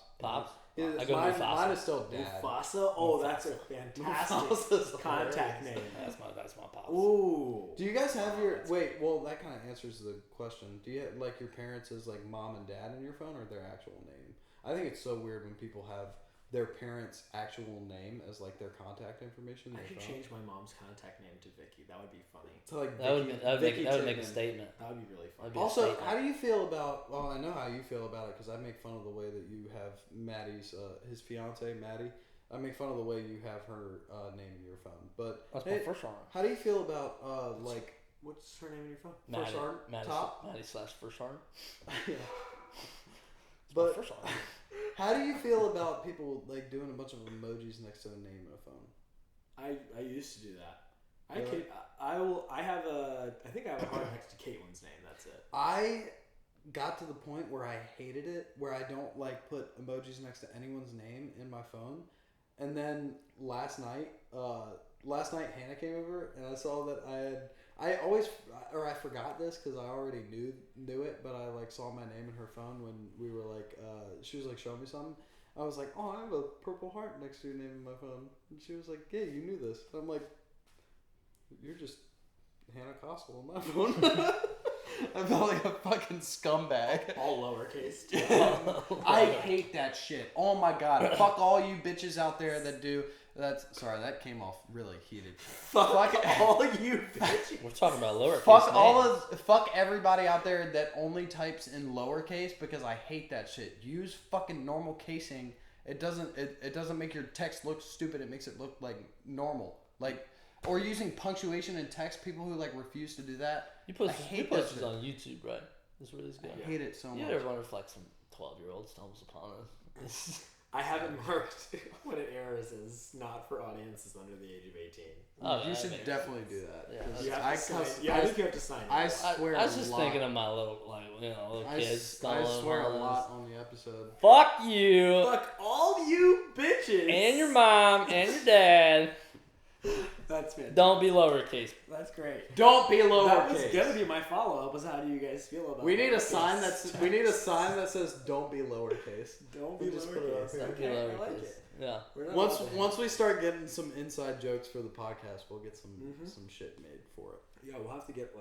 I go Mufasa. Mine is still Dad. Mufasa? Oh, that's a fantastic contact name. That's my Pops. Ooh. Do you guys have your that kind of answers the question. Do you have your parents as mom and dad in your phone or their actual name? I think it's so weird when people have their parents' actual name as their contact information. I should change my mom's contact name to Vicky. That would be funny. So that would make a statement. That would be really funny. Also, how do you feel about? Well, I know how you feel about it because I make fun of the way that you have Maddie's his fiance Maddie. I make fun of the way you have her name in your phone. But that's my first sergeant. How do you feel about what's her name in your phone? Maddie, first sergeant? Maddie/first sergeant. Yeah. But first sergeant. How do you feel about people doing a bunch of emojis next to a name in a phone? I used to do that. Really? I think I have a heart next to Caitlin's name. That's it. I got to the point where I hated it, where I don't put emojis next to anyone's name in my phone. And then last night Hannah came over and I saw that I forgot this because I already knew it, but I saw my name in her phone when we were she was showing me something. I was like, "Oh, I have a purple heart next to your name in my phone," and she was like, "Yeah, you knew this." And I'm like, "You're just Hannah Costle on my phone." I felt like a fucking scumbag. All lowercase. I hate that shit. Oh my god. Fuck all you bitches out there that do. That came off really heated. Fuck all you bitches. We're talking about lowercase. Fuck everybody out there that only types in lowercase because I hate that shit. Use fucking normal casing. It doesn't make your text look stupid. It makes it look normal. Or using punctuation in text. People who refuse to do that. You post this on YouTube, right? That's where this goes. I hate it so much. You ever wonder if some 12-year-old stumbles upon us? I haven't marked when it airs as not for audiences under the age of 18. Oh, you should definitely do that. Yeah, I think you have to sign it. I swear. I was just thinking of my little kids. I swear a lot on the episode. Fuck you. Fuck all you bitches. And your mom and your dad. That's fantastic. Don't be lowercase. That's great. Don't be lowercase. That was gonna be my follow up. Was how do you guys feel about? We need a sign that says "Don't be lowercase." Don't be lowercase. Don't be lowercase. I like it. Yeah. Once we start getting some inside jokes for the podcast, we'll get some shit made for it. Yeah, we'll have to get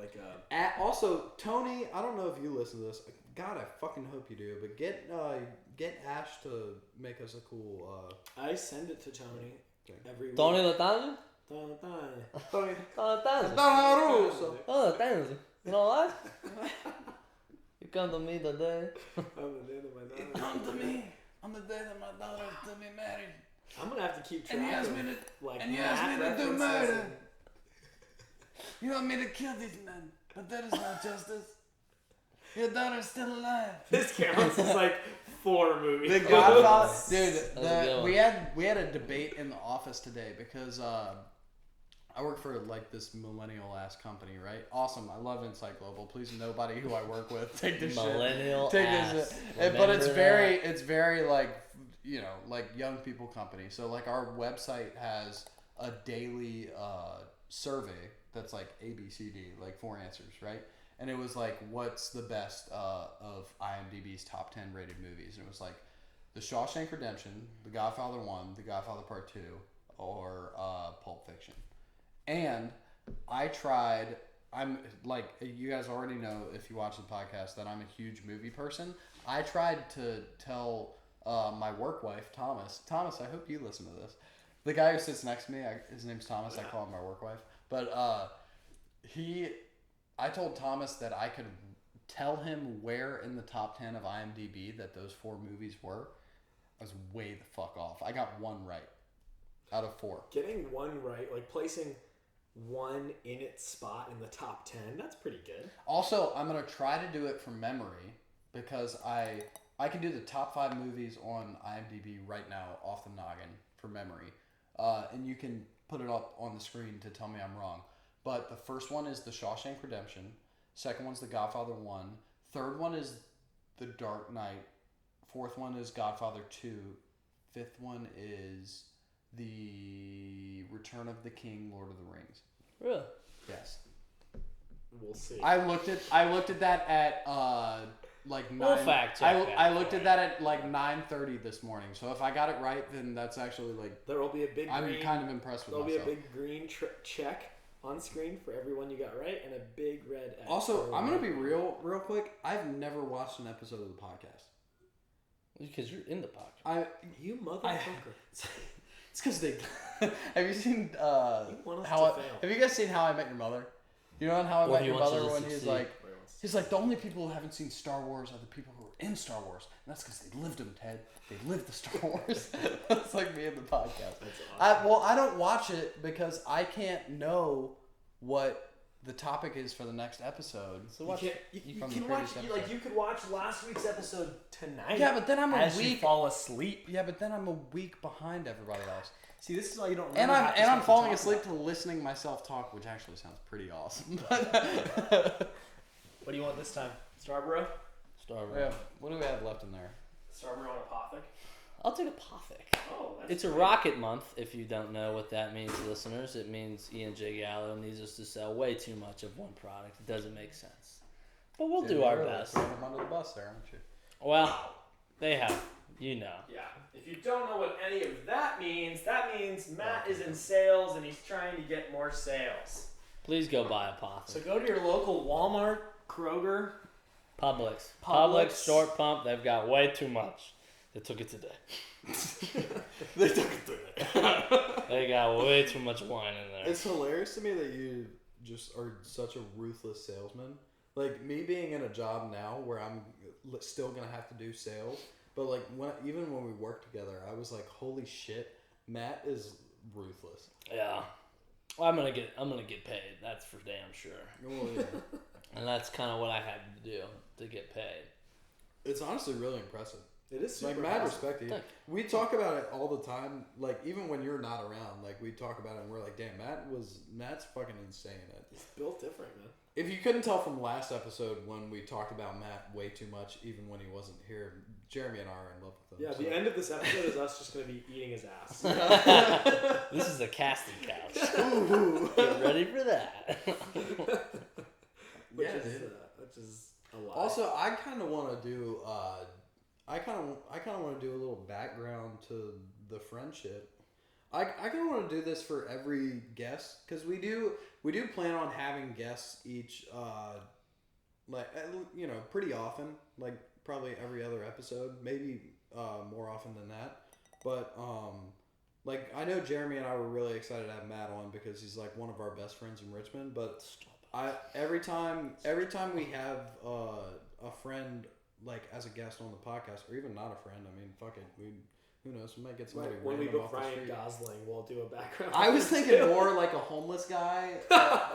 Also, Tony, I don't know if you listen to this. God, I fucking hope you do. But get Ash to make us a cool. I send it to Tony every week. Tony Latano? Tony. Tony Latano. You know what? You come to me today. I'm the day that my daughter. Come to me on the day that my daughter is to be married. I'm gonna have to keep track And you asked of me to, like and you asked me to do references murder. and- You want me to kill these men, but that is not justice. Your daughter's still alive. This counts as like 4 movies. The Godfather, dude. That was a good We had a debate in the office today because I work for like this millennial ass company, right? Awesome. I love Insight Global. Please, nobody who I work with take this Millennial shit. Take ass. this shit. Remember But that. it's very like, you know, like young people company. So like our website has a daily survey that's like ABCD, like 4 answers, right? And it was like, what's the best of IMDb's top 10 rated movies? And it was like The Shawshank Redemption, The Godfather 1, The Godfather Part 2, or Pulp Fiction. And I tried, I'm like, you guys already know if you watch the podcast that I'm a huge movie person. I tried to tell my work wife, Thomas, I hope you listen to this. The guy who sits next to me, his name's Thomas, I call him my work wife. But I told Thomas that I could tell him where in the top 10 of IMDb that those 4 movies were. I was way the fuck off. I got 1 right out of 4. Getting 1 right, like placing 1 in its spot in the top 10, that's pretty good. Also, I'm going to try to do it from memory because I can do the top 5 movies on IMDb right now off the noggin for memory. And you can put it up on the screen to tell me I'm wrong. But the first one is The Shawshank Redemption. Second one's The Godfather 1. Third one is The Dark Knight. Fourth one is Godfather 2. Fifth one is The Return of the King, Lord of the Rings. Really? Yes. We'll see. I looked at that at like 9. We'll fact check that. I looked at that at like 9:30 this morning. So if I got it right, then that's actually like There will be a big I'm green, kind of impressed with there'll myself. be a big green check on screen for everyone you got right, and a big red X. Also, I'm gonna be real quick. I've never watched an episode of the podcast. Because you're in the podcast. You motherfucker. It's because they. Have you seen You want us how? to fail. Have you guys seen How I Met Your Mother? You know in How I Or Met he Your wants Mother you to when he's succeed. like the only people who haven't seen Star Wars are the people who are in Star Wars, and that's because they lived them, Ted. They lived the Star Wars. That's like me in the podcast. That's awesome. I don't watch it because I can't know what the topic is for the next episode. So watch. You from the can watch, previous episode. like you could watch last week's episode tonight. Yeah, but then I'm As you week. fall asleep. Yeah, but then I'm a week behind everybody else. See, this is why you don't. And really I'm have to and I'm stuff to falling talk asleep about. to listening myself talk, which actually sounds pretty awesome. What do you want this time? Starborough? Starboard. What do we have left in there? Starborough and Apothic? I'll take a Pothic. Oh, that's It's a rocket month. If you don't know what that means, listeners, it means Ian J. Gallo needs us to sell way too much of one product. It doesn't make sense. But we'll do our best. I'm under the bus there, aren't you? Well, they have. You know. Yeah. If you don't know what any of that means Matt is in sales and he's trying to get more sales. Please go buy a Pothic. So go to your local Walmart, Kroger. Publix, Short Pump, they've got way too much. They took it today. They took it today. They got way too much wine in there. It's hilarious to me that you just are such a ruthless salesman. Like me being in a job now where I'm still gonna have to do sales, but like even when we work together, I was like, holy shit, Matt is ruthless. Yeah. Well, I'm gonna get paid. That's for damn sure. Oh, yeah. And that's kind of what I had to do to get paid. It's honestly really impressive. It is super Like mad awesome. respect to you. Thank We talk about it all the time. Like even when you're not around, like we talk about it and we're like, damn, Matt's fucking insane at it. It's built different, man. If you couldn't tell from last episode when we talked about Matt way too much, even when he wasn't here, Jeremy and I are in love with him. Yeah, so. the end of this episode is us just going to be eating his ass. This is a casting couch. Ooh. Get ready for that. Which Yeah, is, dude. which is a lot. Also, I kind of want to do. I kind of want to do a little background to the friendship. I kind of want to do this for every guest because we do plan on having guests each, pretty often, like probably every other episode, maybe more often than that. But like I know Jeremy and I were really excited to have Matt on because he's like one of our best friends in Richmond. But Every time we have a friend like as a guest on the podcast, or even not a friend, I mean, fuck it, who knows, we might get somebody when we random book off the Ryan street. Gosling, we'll do a background. I was thinking more like a homeless guy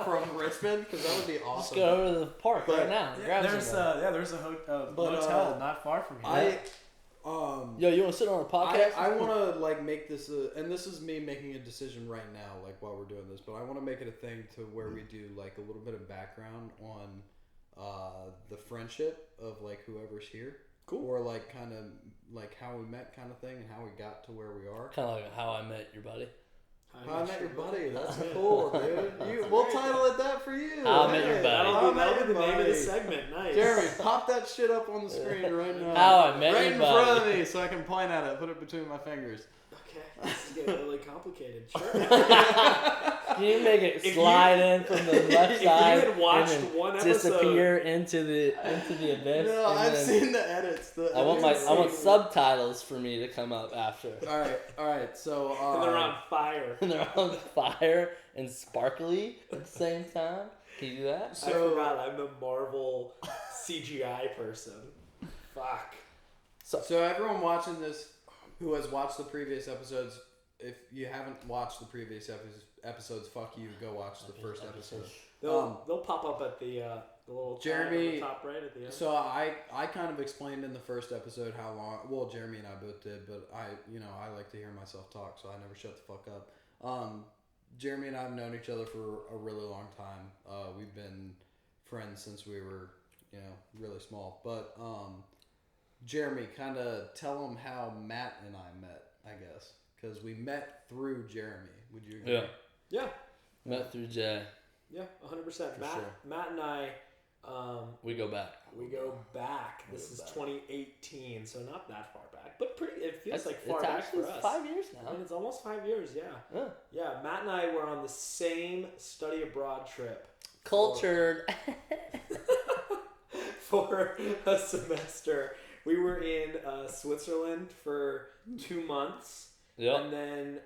from Richmond, because that would be awesome. Just go over to the park right now. Yeah, there's a hotel not far from here. Yo, you want to sit on a podcast? I want to like make this and this is me making a decision right now, like while we're doing this, but I want to make it a thing to where we do like a little bit of background on the friendship of like whoever's here. Cool. Or like kind of like how we met kind of thing and how we got to where we are. Kind of like How I Met Your Buddy. How I Met Your Buddy. That's cool, dude. We'll title it that for you. How I Met Your Buddy. That'll be the name of the segment. Nice. Jeremy, pop that shit up on the screen right now. How I Met Right Your in Buddy. front of me so I can point at it. Put it between my fingers. Okay, this is getting really complicated. Sure. Can you make it slide in from the left side if you had watched and then one disappear into the abyss? No, I've seen the edits. I want subtitles for me to come up after. All right. So and they're on fire. And they're on fire and sparkly at the same time. Can you do that? I forgot I'm the Marvel CGI person. Fuck. So everyone watching this who has watched the previous episodes, if you haven't watched the previous episodes, fuck you, go watch the first episode. They'll pop up at the little Jeremy, at the top right at the end. So I kind of explained in the first episode how long. Well, Jeremy and I both did, but I like to hear myself talk, so I never shut the fuck up. Jeremy and I have known each other for a really long time. We've been friends since we were really small. But Jeremy, kind of tell them how Matt and I met, I guess, because we met through Jeremy. Would you agree? Yeah. Met through Jay. Yeah, 100%. Sure. Matt and I. We go back. This is 2018, so not that far back, but pretty. It feels like far it's back actually for us. 5 years now. I mean, it's almost 5 years. Yeah. Yeah. Matt and I were on the same study abroad trip. Cultured. For a semester. We were in Switzerland for 2 months. Yep. And then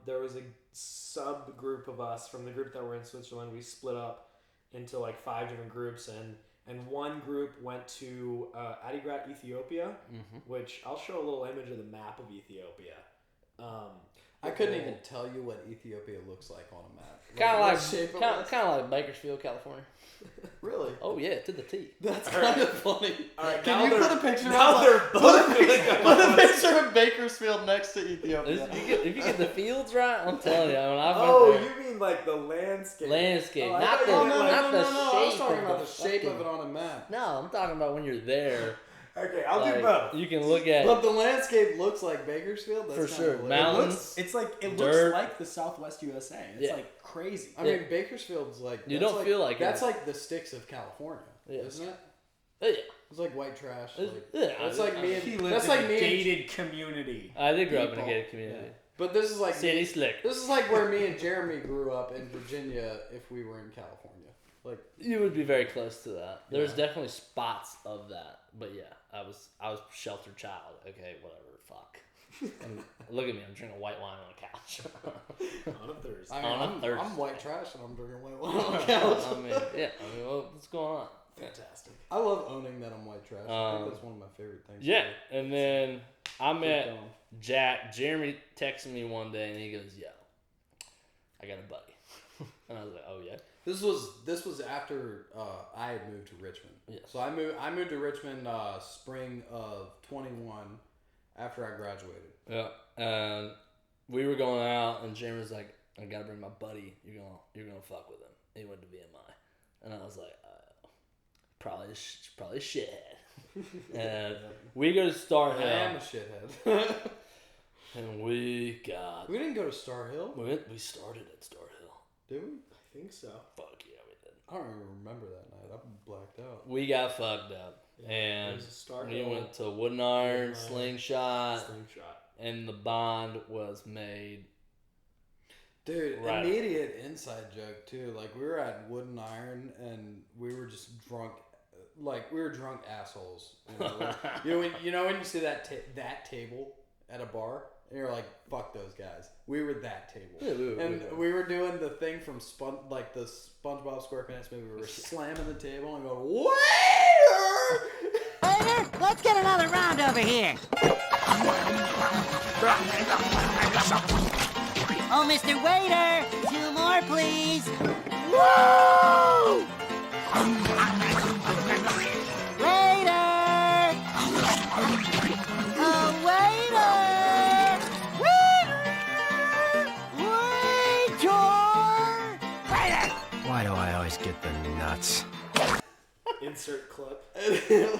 there was a subgroup of us from the group that were in Switzerland. We split up into like 5 different groups, and one group went to Adigrat, Ethiopia, which I'll show a little image of the map of Ethiopia. I couldn't even tell you what Ethiopia looks like on a map. Kind of like Bakersfield, California. Really? Oh yeah, to the T. That's kind of funny. All right, Can you put a picture? Put a picture of Bakersfield next to Ethiopia. If you get the fields right, I'm telling you. You mean like the landscape? Landscape, Oh, not the shape. I was talking about the shape fucking, of it on a map. No, I'm talking about when you're there. Okay, I'll do both. You can look at. But the landscape looks like Bakersfield. That's for sure. Cool. Mountains. It looks dirt. like the Southwest USA. It's like crazy. I mean, Bakersfield's like you don't feel like that's like the sticks of California, isn't it? Yeah. It's like white trash. It's like me. He And, lives that's in like a me. gated community. I did grow up in a gated community. Yeah. But this is like City slick. This is like where me and Jeremy grew up in Virginia. If we were in California, like you would be very close to that. There's definitely spots of that, but yeah, I was a sheltered child. Okay, whatever. Fuck. And look at me. I'm drinking white wine on a couch. On a Thursday. I mean, Thursday. I'm white trash and I'm drinking white wine on a couch. What's going on? Fantastic. I love owning that I'm white trash. I think that's one of my favorite things. Yeah, and then I met Jack. Jeremy texted me one day and he goes, "Yo, I got a buddy," and I was like, "Oh yeah." This was after I had moved to Richmond. Yes. So I moved to Richmond spring of 21 after I graduated. Yeah, and we were going out, and Jeremy was like, "I gotta bring my buddy. You're gonna fuck with him." He went to VMI, and I was like, "Probably a shithead." And we go to Star Hill. I am a shithead. And we didn't go to Star Hill. We started at Star Hill. Did we? I think so. Fuck yeah, we did. I don't even remember that night. I'm blacked out. We got fucked up. Yeah, And we Hill. went to Wooden Iron, Slingshot, Slingshot. and the bond was made. Dude, Right. immediate inside joke too. Like we were at Wooden Iron and we were just drunk. Like we were drunk assholes. You know, when you see that table at a bar, And you're like, fuck those guys. We were that table. Yeah, we were doing the thing from the SpongeBob SquarePants movie. We were slamming the table and going, waiter! Waiter, let's get another round over here. Oh, Mr. Waiter, 2 more, please. Woo! Waiter! Oh, waiter! Waiter! Why do I always get the nuts? Insert clip. It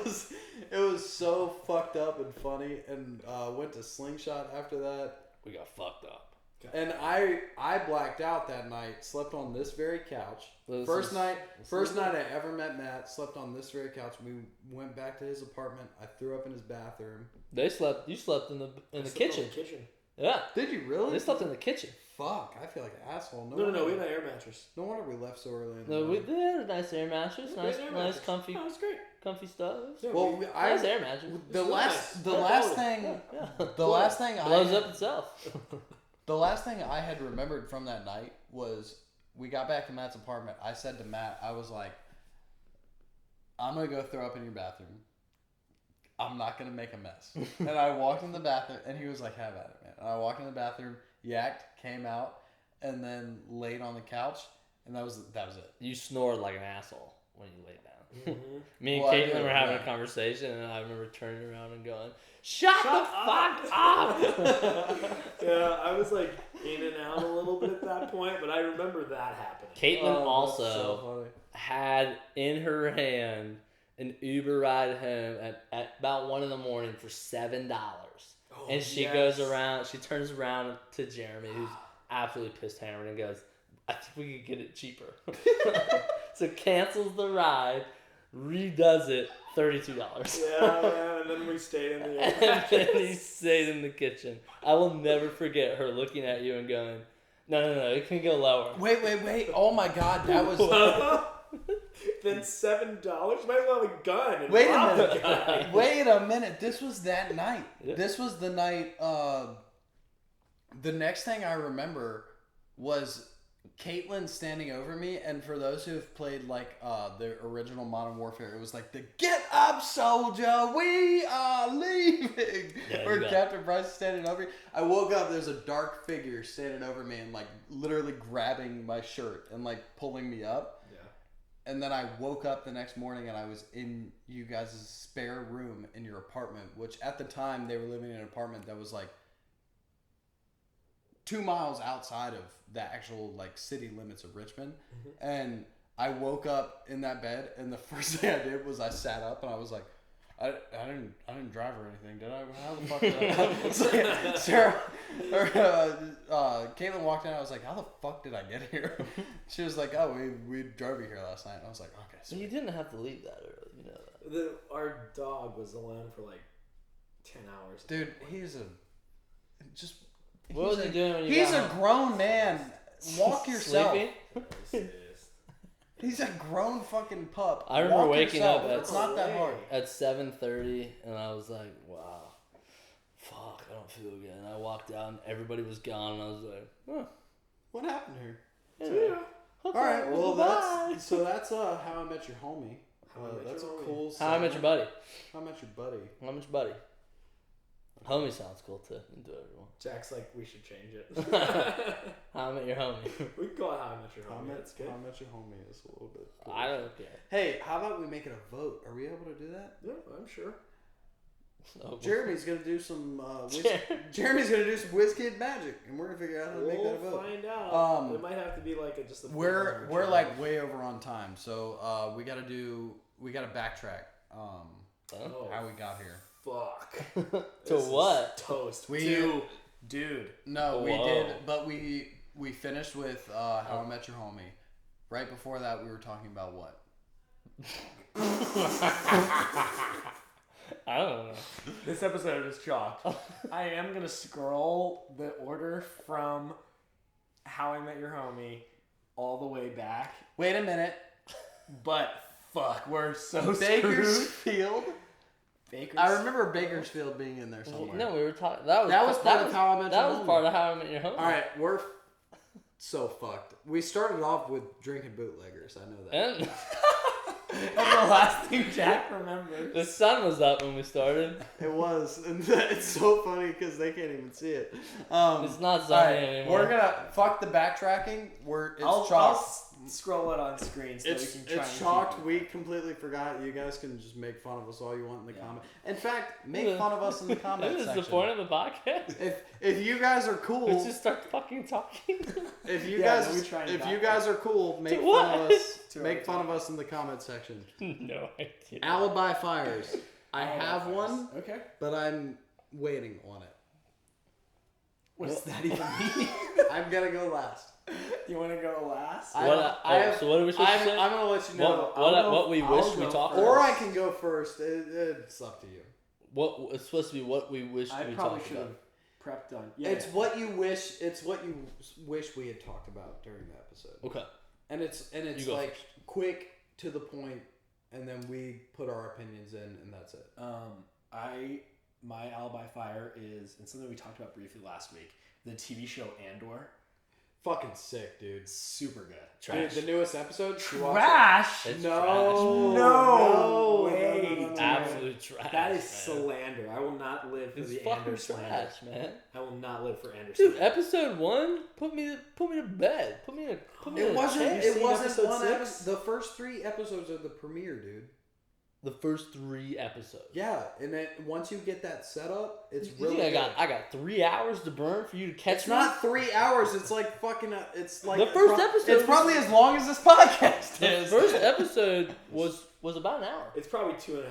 was so fucked up and funny, and went to Slingshot after that. We got fucked up. And I blacked out that night. Slept on this very couch. First night I ever met Matt. Slept on this very couch. We went back to his apartment. I threw up in his bathroom. You slept in the kitchen. Yeah. Did you really? They slept in the kitchen. Fuck, I feel like an asshole. No, we had an air mattress. No wonder we left so early. They had a nice air mattress. Nice, comfy. That was great. Comfy stuff. Yeah, nice air mattress. The last thing blows up itself. The last thing I had remembered from that night was we got back to Matt's apartment. I said to Matt, I was like, I'm going to go throw up in your bathroom. I'm not going to make a mess. And I walked in the bathroom, and he was like, have at it, man. And I walked in the bathroom, yacked, came out, and then laid on the couch, and that was it. You snored like an asshole when you laid down. Mm-hmm. Me and Caitlin were having a conversation, and I remember turning around and going, Shut the fuck up! Yeah, I was like in and out a little bit at that point, but I remember that happening. Caitlin also had in her hand an Uber ride home at about 1 a.m. for $7. And she she turns around to Jeremy, who's absolutely pissed hammered, and goes, I think we could get it cheaper. So cancels the ride, redoes it, $32. Yeah, and then we stayed in the And then he stayed in the kitchen. I will never forget her looking at you and going, no, it can go lower. Wait. Oh my God, that was... Then $7? Might as well have a gun. And Wait a minute. Wait a minute. This was that night. Yeah. This was the night. The next thing I remember was Caitlin standing over me, and for those who have played like the original Modern Warfare, it was like the "Get up, soldier, we are leaving." Yeah, or Captain Price standing over me. I woke up. There's a dark figure standing over me and like literally grabbing my shirt and like pulling me up. And then I woke up the next morning and I was in you guys' spare room in your apartment, which at the time they were living in an apartment that was like 2 miles outside of the actual like city limits of Richmond. Mm-hmm. And I woke up in that bed, and the first thing I did was I sat up and I was like, I didn't drive or anything, did I? How the fuck did I? Sarah, Caitlin walked in. I was like, how the fuck did I get here? She was like, oh, we drove you here last night. And I was like, okay. So you didn't have to leave that early, you know that. Our dog was alone for like 10 hours. Dude, What was he doing when you He's got a home? grown man. Walk yourself. Sleeping? He's a grown fucking pup. I remember Walk waking yourself. up at It's not that hard. At 7:30, and I was like, wow, fuck, I don't feel good. And I walked out, and everybody was gone, and I was like, huh. What happened here? Yeah. All right, well that's How I Met Your Homie. That's a cool. How I Met Your Buddy. How I Met Your Buddy. How I Met Your Buddy. Homie sounds cool too. Into everyone. Jack's like, we should change it. How I Met Your Homie. We can call it How I Met Your Homie. That's good. How I Met Your Homie is a little bit cool. I don't care. Hey, how about we make it a vote? Are we able to do that? Yeah, I'm sure. Oh, Jeremy's gonna do some. Jeremy's gonna do some WizKid magic, and we're gonna figure out how to make that a vote. We'll find out. It might have to be like just a. We're like way over on time, so we gotta backtrack. How we got here. Fuck. To what? Toast. Dude. No, we did, but we finished with How I Met Your Homie. Right before that, we were talking about what? I don't know. This episode is chalk. I am gonna scroll the order from How I Met Your Homie all the way back. Wait a minute. But fuck, we're so Bakersfield. I remember Bakersfield being in there somewhere. No, we were talking. That was part of How I Met Your That was Homie. part of How I Met Your Homie. All right, we're so fucked. We started off with drinking bootleggers. I know that. And That's the last thing Jack remembers. the sun was up when we started. It was, and it's so funny because they can't even see it. It's not sunny anymore. We're gonna fuck the backtracking. I'll Chalked. scroll it on screen so we can try It's and chalked. keep We completely forgot. You guys can just make fun of us all you want in the comment. In fact, make fun of us in the comment This is section. the point of the podcast. If you guys are cool, Let's just start fucking talking. if you Yeah, guys no, we try and if back you guys are cool, make what? fun of us. To Make our fun of us in the comment section. No idea. Alibi fires. I Alibi have fires. one, Okay. but I'm waiting on it. What does that even mean? I'm gonna go last. You want to go last? I- So what are we supposed to say? I'm gonna let you know. What we wish we talked Or about? I can go first. It's up to you. What it's supposed to be? What we wish I we probably talked should about. have prepped on. Yeah. It's what you wish. It's what you wish we had talked about during the episode. Okay. And it's You go like quick to the point, and then we put our opinions in, and that's it. My alibi fire is, and something we talked about briefly last week, the TV show Andor. Fucking sick, dude. It's super good. Trash. The newest episode. You watch Trash. It's No No way. trash. Absolute trash. That is man. slander. I will not live for It's the fucking Andor slander. trash, man. I will not live for Andor Dude, slander. episode 1 put me to bed. Put me in It a wasn't. chair. It seen wasn't episode one. 6? The first 3 episodes are the premiere, dude. The first 3 episodes. Yeah, and then once you get that set up, it's You really. think good. I got 3 hours to burn for you to catch It's me? not 3 hours. It's like fucking. It's like The first episode It's was- probably as long as this podcast The is. first episode was about an hour. It's probably 2.5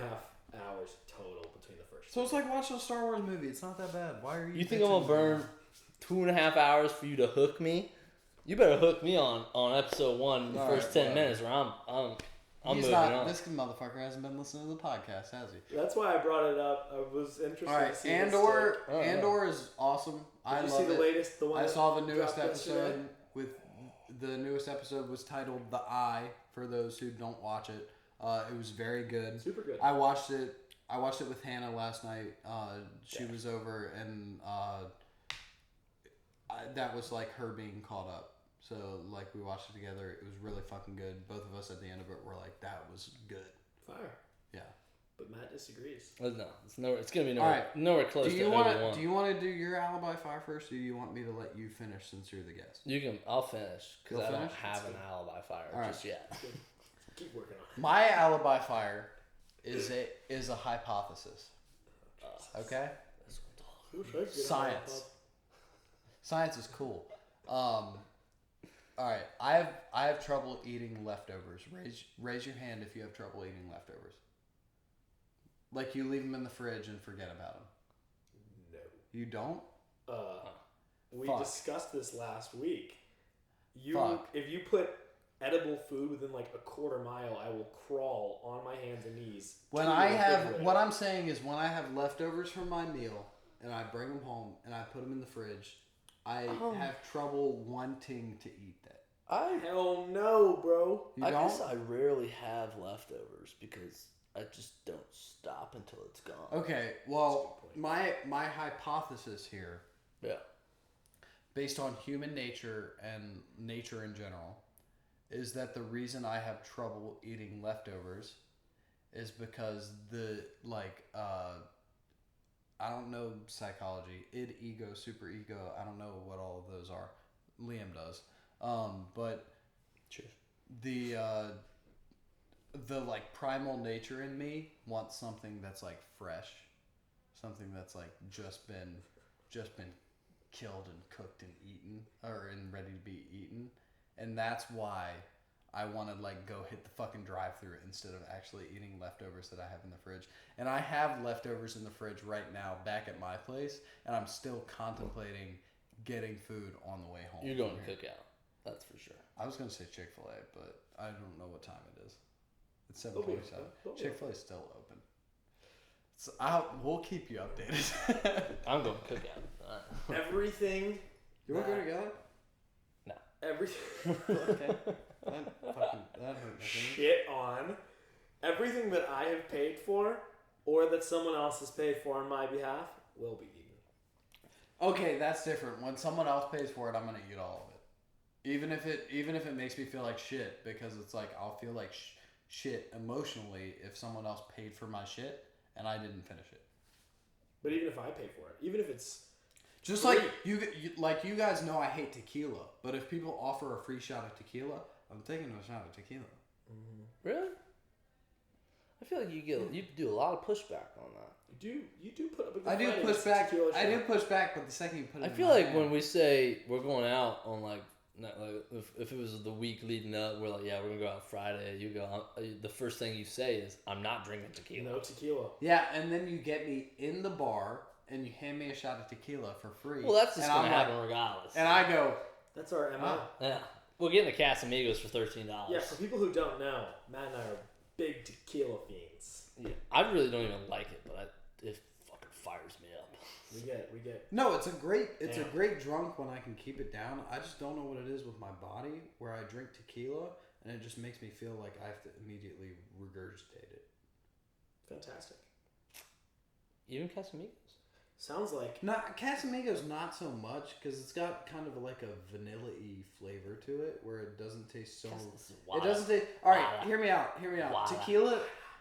hours total between the first. So it's like watching a Star Wars movie. It's not that bad. Why are you? You think I'm gonna burn 2.5 hours for you to hook me? You better hook me on episode 1 the All first right, 10 whatever. minutes, or I'm He's moving not. on. This motherfucker hasn't been listening to the podcast, has he? That's why I brought it up. I was interested. All right, to see this Andor. Oh, yeah. Andor is awesome. I Did you love see the it. latest? The one I that saw the newest dropped yesterday? episode. The newest episode was titled "The Eye." For those who don't watch it, it was very good. Super good. I watched it. I watched it with Hannah last night. She was over, and that was like her being caught up. So like we watched it together. It was really fucking good. Both of us at the end of it were like, "That was good." Fire. Yeah. But Matt disagrees. No, it's gonna be All nowhere close Do to you want want to? Do you want to do your alibi fire first, or do you want me to let you finish since you're the guest? I'll finish because You'll I don't finish? have an alibi fire All right. just yet. Keep working on it. My alibi fire is a hypothesis. Okay. Science. Science is cool. All right. I have trouble eating leftovers. Raise your hand if you have trouble eating leftovers. Like you leave them in the fridge and forget about them. No. You don't? We Fuck. discussed this last week. Fuck. If you put edible food within like a quarter mile, I will crawl on my hands and knees. When to I the have, refrigerator. what I'm saying is when I have leftovers from my meal and I bring them home and I put them in the fridge, I have trouble wanting to eat that. Hell no, bro. You I don't? guess I rarely have leftovers because I just don't stop until it's gone. Okay, well, my hypothesis here, Yeah. based on human nature and nature in general, is that the reason I have trouble eating leftovers is because I don't know psychology, id, ego, super ego, I don't know what all of those are. Liam does. But Cheers. the like primal nature in me wants something that's like fresh, something that's like just been killed and cooked and eaten and ready to be eaten, and that's why I want to like go hit the fucking drive-thru instead of actually eating leftovers that I have in the fridge. And I have leftovers in the fridge right now back at my place, and I'm still contemplating getting food on the way home. You're going from to here. cook out. That's for sure. I was gonna say Chick-fil-A, but I don't know what time it is. It's They'll be 7:27. open. Chick-fil-A is still open. So we'll keep you updated. I'm going to cook out. All right. Everything. You want to go together? Everything. Okay. That hurt my feelings. Shit on. Everything that I have paid for or that someone else has paid for on my behalf will be eaten. Okay, that's different. When someone else pays for it, I'm gonna eat all of it, even if it makes me feel like shit, because it's like I'll feel like shit emotionally if someone else paid for my shit and I didn't finish it. But even if I pay for it, even if it's just free. like you guys know I hate tequila, but if people offer a free shot of tequila, I'm taking a shot of tequila. Mm-hmm. Really? I feel like you do a lot of pushback on that. You do put up a good I do fight push against back. tequila I shot. do push back, but the second you put it, I feel like when we say we're going out on like if it was the week leading up, we're like, yeah, we're gonna go out Friday. You go. The first thing you say is, I'm not drinking tequila. No tequila. Yeah, and then you get me in the bar and you hand me a shot of tequila for free. Well, that's just gonna I'm happen regardless. And I go, That's our MO. Yeah, we're getting the Casamigos for $13. Yeah, for people who don't know, Matt and I are big tequila fiends. Yeah, I really don't even like it, but it fucking fires me up. We get. no, it's a great drunk when I can keep it down. I just don't know what it is with my body where I drink tequila and it just makes me feel like I have to immediately regurgitate it. Fantastic. Even Casamigos? Sounds like. Casamigos not so much because it's got kind of like a vanilla-y flavor to it where it doesn't taste so. It doesn't taste. All right, hear me out.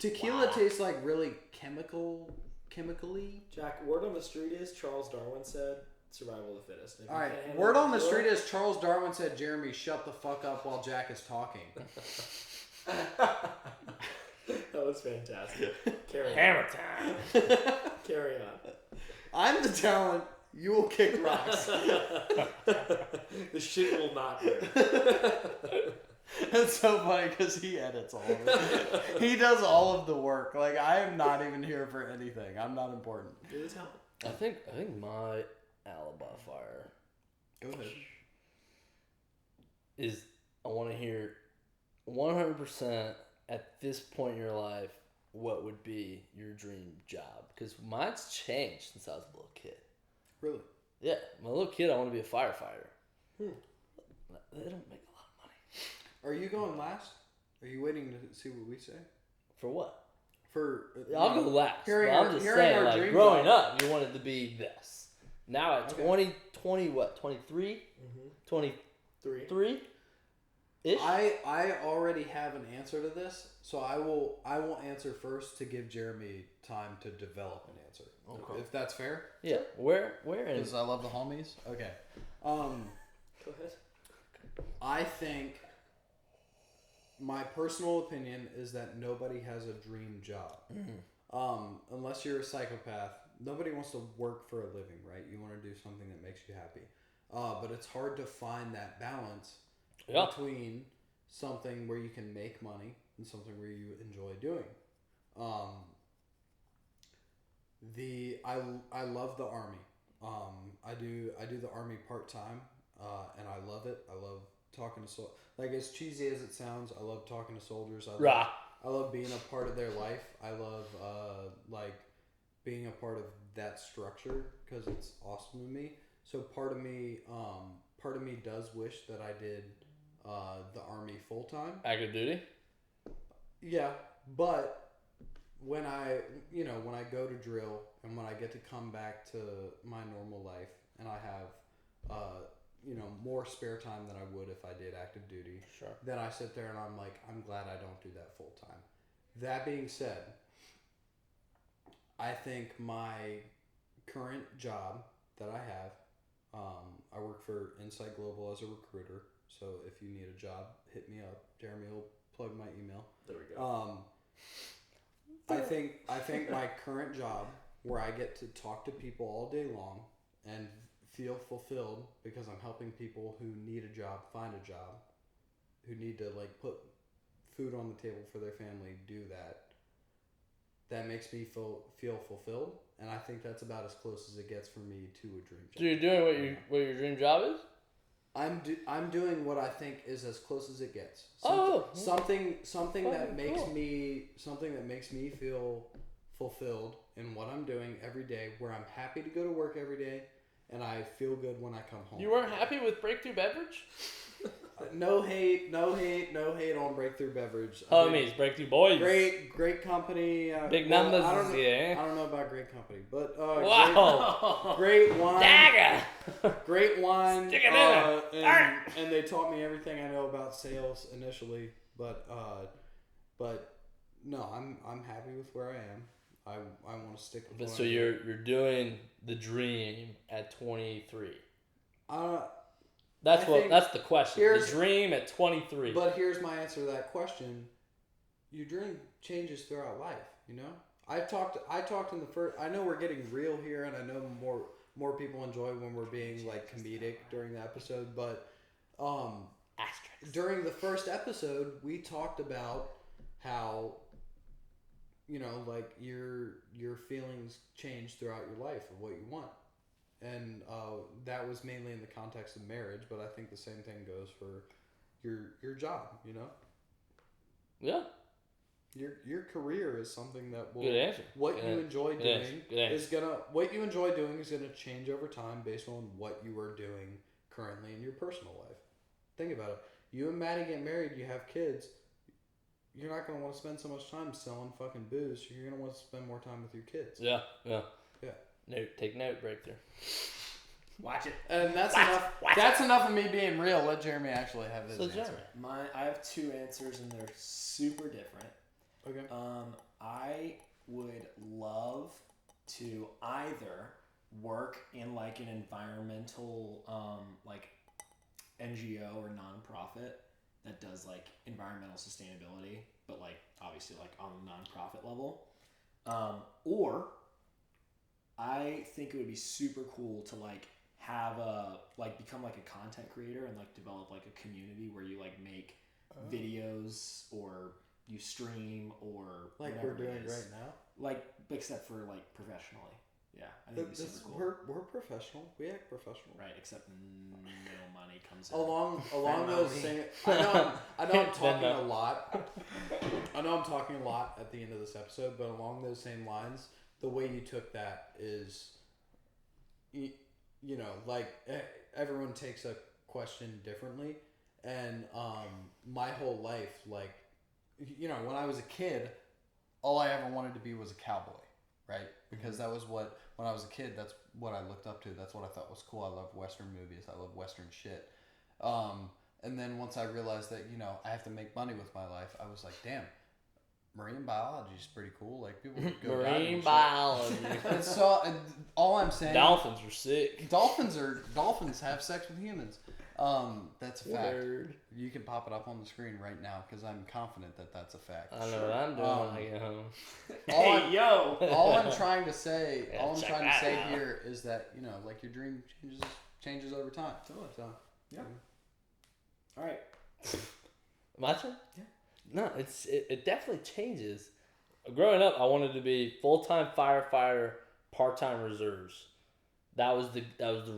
Tequila tastes like really chemically. Jack, word on the street is Charles Darwin said, "Survival of the fittest." All right, word on the street is Charles Darwin said, "Jeremy, shut the fuck up while Jack is talking." That was fantastic. Carry on. Hammer time. Carry on. I'm the talent. You will kick rocks. The shit will not hurt. It's so funny because he edits all of it. He does all of the work. Like, I am not even here for anything. I'm not important. You're the talent. I think my alibi fire Go ahead. is I want to hear 100% at this point in your life what would be your dream job, because mine's changed since I was a little kid. Really? Yeah, my little kid, I want to be a firefighter. They don't make a lot of money. Are you going last? Are you waiting to see what we say? For what? I'll go last. Hearing I'm just saying, like, growing up, you wanted to be this. Now at 23? Mm-hmm. 23? Ish? I already have an answer to this, so I will answer first to give Jeremy time to develop an answer. Okay. If that's fair? Yeah. Where in? Because I love the homies. Okay. Go ahead. I think my personal opinion is that nobody has a dream job. Mm-hmm. Unless you're a psychopath, nobody wants to work for a living, right? You want to do something that makes you happy. But it's hard to find that balance between something where you can make money and something where you enjoy doing. I love the Army. I do the Army part-time, and I love it. I love talking to like, as cheesy as it sounds, I love talking to soldiers. I love being a part of their life. I love like being a part of that structure because it's awesome to me. So part of me does wish that I did the Army full-time. Active duty? Yeah, but when I go to drill and when I get to come back to my normal life and I have more spare time than I would if I did active duty, sure, then I sit there and I'm like, I'm glad I don't do that full time. That being said, I think my current job that I have, I work for Insight Global as a recruiter. So if you need a job, hit me up. Jeremy will plug my email. There we go. I think my current job, where I get to talk to people all day long and feel fulfilled because I'm helping people who need a job find a job, who need to like put food on the table for their family, do that. That makes me feel fulfilled, and I think that's about as close as it gets for me to a dream job. So you're doing what your dream job is? I'm doing what I think is as close as it gets. Something that makes me feel fulfilled in what I'm doing every day, where I'm happy to go to work every day, and I feel good when I come home. You weren't happy with Breakthrough Beverage? no hate on Breakthrough Beverage. Homies, Breakthrough Boys. Great company. Big numbers, I don't yeah. know about great company, but Wow. great wine. Dagger. Great wine. Stick it in there. And they taught me everything I know about sales initially, but no, I'm happy with where I am. I want to stick with. So you're doing the dream at 23. That's the question. The dream at 23. But here's my answer to that question. Your dream changes throughout life, you know? I talked in the first. I know we're getting real here, and I know more people enjoy when we're being like comedic during the episode. But during the first episode, we talked about how, you know, like your feelings change throughout your life of what you want, and that was mainly in the context of marriage. But I think the same thing goes for your job. You know. Yeah. Your career is something that will. Good answer. What you enjoy doing is gonna change over time based on what you are doing currently in your personal life. Think about it. You and Maddie get married. You have kids. You're not going to want to spend so much time selling fucking booze. You're going to want to spend more time with your kids. Yeah. Take note, Breakthrough. Watch it. And that's enough. That's enough of me being real. Let Jeremy actually have his answer. I have two answers, and they're super different. Okay. I would love to either work in like an environmental, like NGO or nonprofit that does like environmental sustainability, but like obviously like on the nonprofit level. Or I think it would be super cool to like have become like a content creator and like develop like a community where you like make videos or you stream or like we're doing right now. Like except for like professionally. Yeah, I think it's super cool. We're professional. We act professional. Right, except no money comes in. Along those same. I know I'm talking a lot. I know I'm talking a lot at the end of this episode, but along those same lines, the way you took that is, you know, like everyone takes a question differently, and my whole life, like, you know, when I was a kid, all I ever wanted to be was a cowboy. Right? Because that was what, when I was a kid, that's what I looked up to. That's what I thought was cool. I love Western movies. I love Western shit. And then once I realized that, you know, I have to make money with my life, I was like, damn, marine biology is pretty cool. Like, people go marine biology. And so, all I'm saying... Dolphins are sick. Dolphins have sex with humans. That's a fact. Word. You can pop it up on the screen right now because I'm confident that that's a fact. I know what I'm doing when I get home. All I'm trying to say, here is that, you know, like your dream changes over time. Totally. So yeah. All right. My turn? Yeah. No, it definitely changes. Growing up, I wanted to be full-time firefighter, part-time reserves. That was the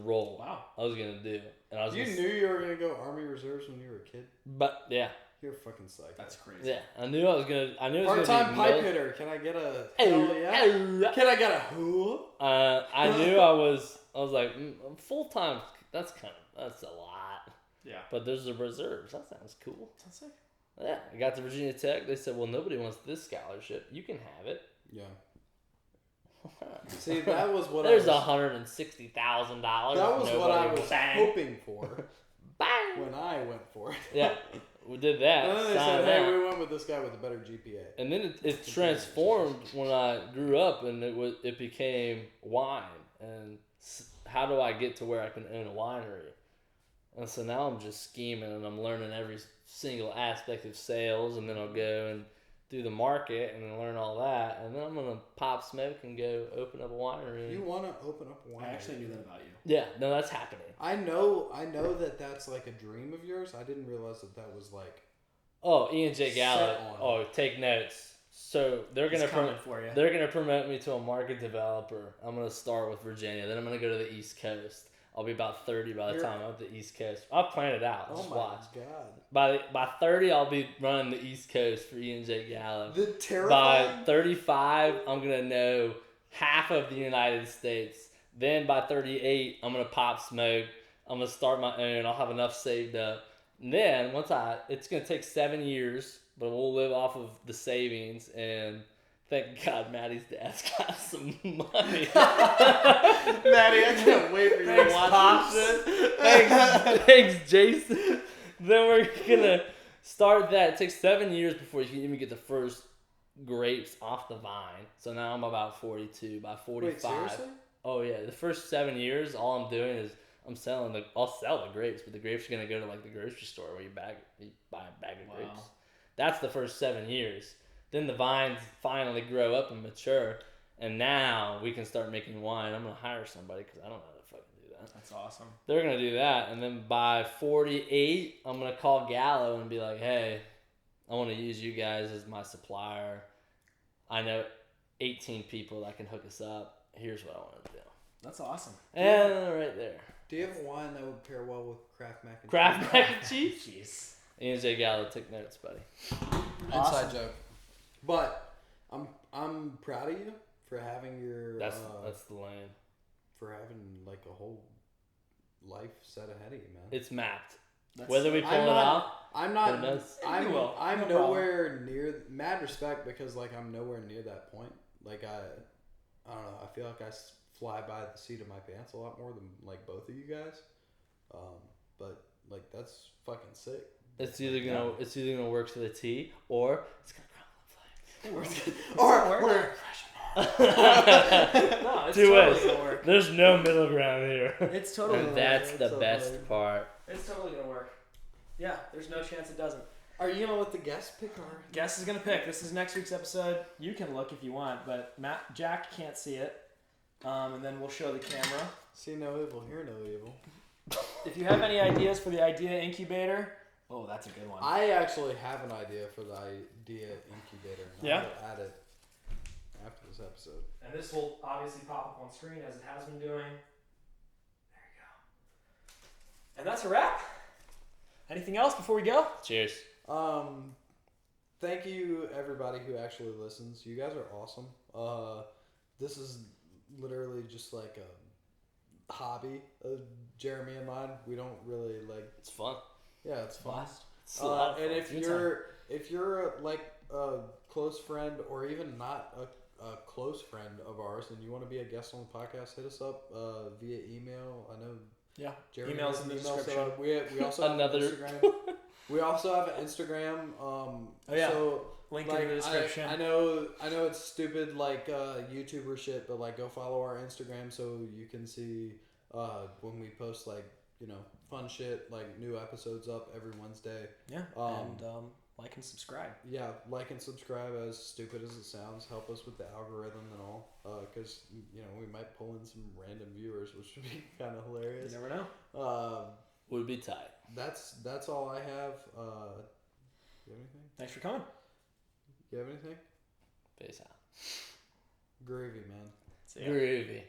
role. Wow. I was gonna do. And I was knew you were gonna go Army Reserves when you were a kid? But yeah. You're a fucking psycho. That's crazy. Yeah, I knew I was gonna. Part-time pipe hitter. Can I get a hell yeah? Can I get a who? I knew I was like full-time. That's a lot. Yeah. But there's the reserves. That sounds cool. Sounds sick. Yeah, I got to Virginia Tech. They said, well, nobody wants this scholarship. You can have it. Yeah. See, that was what There's $160,000. That was what I was hoping for. Bang! When I went for it. Yeah, we did that. And then they said, hey, we went with this guy with a better GPA. And then it transformed when I grew up, and it became wine. And how do I get to where I can own a winery? And so now I'm just scheming, and I'm learning every single aspect of sales, and then I'll go and do the market and then learn all that, and then I'm gonna pop smoke and go open up a winery. You want to open up a winery? I actually knew that about you. Yeah, no, that's happening. I know that that's like a dream of yours. I didn't realize that was like. Oh, Ian J. Gallup. Oh, take notes. So they're gonna promote me to a market developer. I'm gonna start with Virginia, then I'm gonna go to the East Coast. I'll be about 30 by the time I'm at the East Coast. I'll plan it out. Just watch. God. By 30, I'll be running the East Coast for Ian J. Gallup. The terrifying. By 35, I'm going to know half of the United States. Then by 38, I'm going to pop smoke. I'm going to start my own. I'll have enough saved up. Then it's gonna take 7 years, but we'll live off of the savings, and thank God Maddie's dad's got some money. Maddie, I can't wait for you to watch this. Thanks, Jason. Then we're gonna start that. It takes 7 years before you can even get the first grapes off the vine. So now I'm about 42. By 45. Wait, seriously? Oh yeah, the first 7 years, all I'm doing is I'll sell the grapes, but the grapes are gonna go to like the grocery store where you buy a bag of grapes. That's the first 7 years. Then the vines finally grow up and mature, and now we can start making wine. I'm gonna hire somebody because I don't know how to fucking do that. That's awesome. They're gonna do that, and then by 48, I'm gonna call Gallo and be like, "Hey, I want to use you guys as my supplier. I know 18 people that can hook us up. Here's what I want to do." That's awesome. And right there. Do you have a wine that would pair well with Kraft mac and cheese? Kraft mac and cheese? Jeez. AJ Gallo, take notes, buddy. Inside joke. But I'm proud of you for having your That's the lane. for having like a whole life set ahead of you, man. It's mapped. That's Whether we pull it off, I'm not. who knows? I'm will. I'm No nowhere near. Mad respect because like I'm nowhere near that point. Like I don't know. I feel like I fly by the seat of my pants a lot more than like both of you guys. But like that's fucking sick. it's either gonna work to the T or it's gonna crumble in flames. Or we're No, it's Two totally ways. gonna work. There's no middle ground here. It's totally And gonna that's work. the so best funny. part. It's totally gonna work. Yeah, there's no chance it doesn't. Are you gonna let the guest pick or? Guess is gonna pick. This is next week's episode. You can look if you want, but Jack can't see it. And then we'll show the camera. See no evil, hear no evil. If you have any ideas for the idea incubator, oh, that's a good one. I actually have an idea for the idea incubator. And Yeah? I'm gonna add it after this episode. And this will obviously pop up on screen as it has been doing. There you go. And that's a wrap. Anything else before we go? Cheers. Thank you everybody who actually listens. You guys are awesome. This is literally just like a hobby of Jeremy and mine. We don't really like. It's fun. Yeah, it's fun. It's a lot of And fun. if you're like a close friend or even not a close friend of ours and you want to be a guest on the podcast, hit us up via email. I know. Yeah. Jeremy Emails has in an the email set description. up. We also Another- have an Instagram. We also have an Instagram. yeah. So Link like, in the description. I know it's stupid like YouTuber shit, but like go follow our Instagram so you can see when we post like fun shit, like new episodes up every Wednesday. Yeah. And like and subscribe. Yeah, like and subscribe. As stupid as it sounds, help us with the algorithm and all, because we might pull in some random viewers, which would be kind of hilarious. You never know. Would be tight. That's all I have. You have anything? Thanks for coming. You have anything? Peace out. Groovy, man. See ya. Groovy.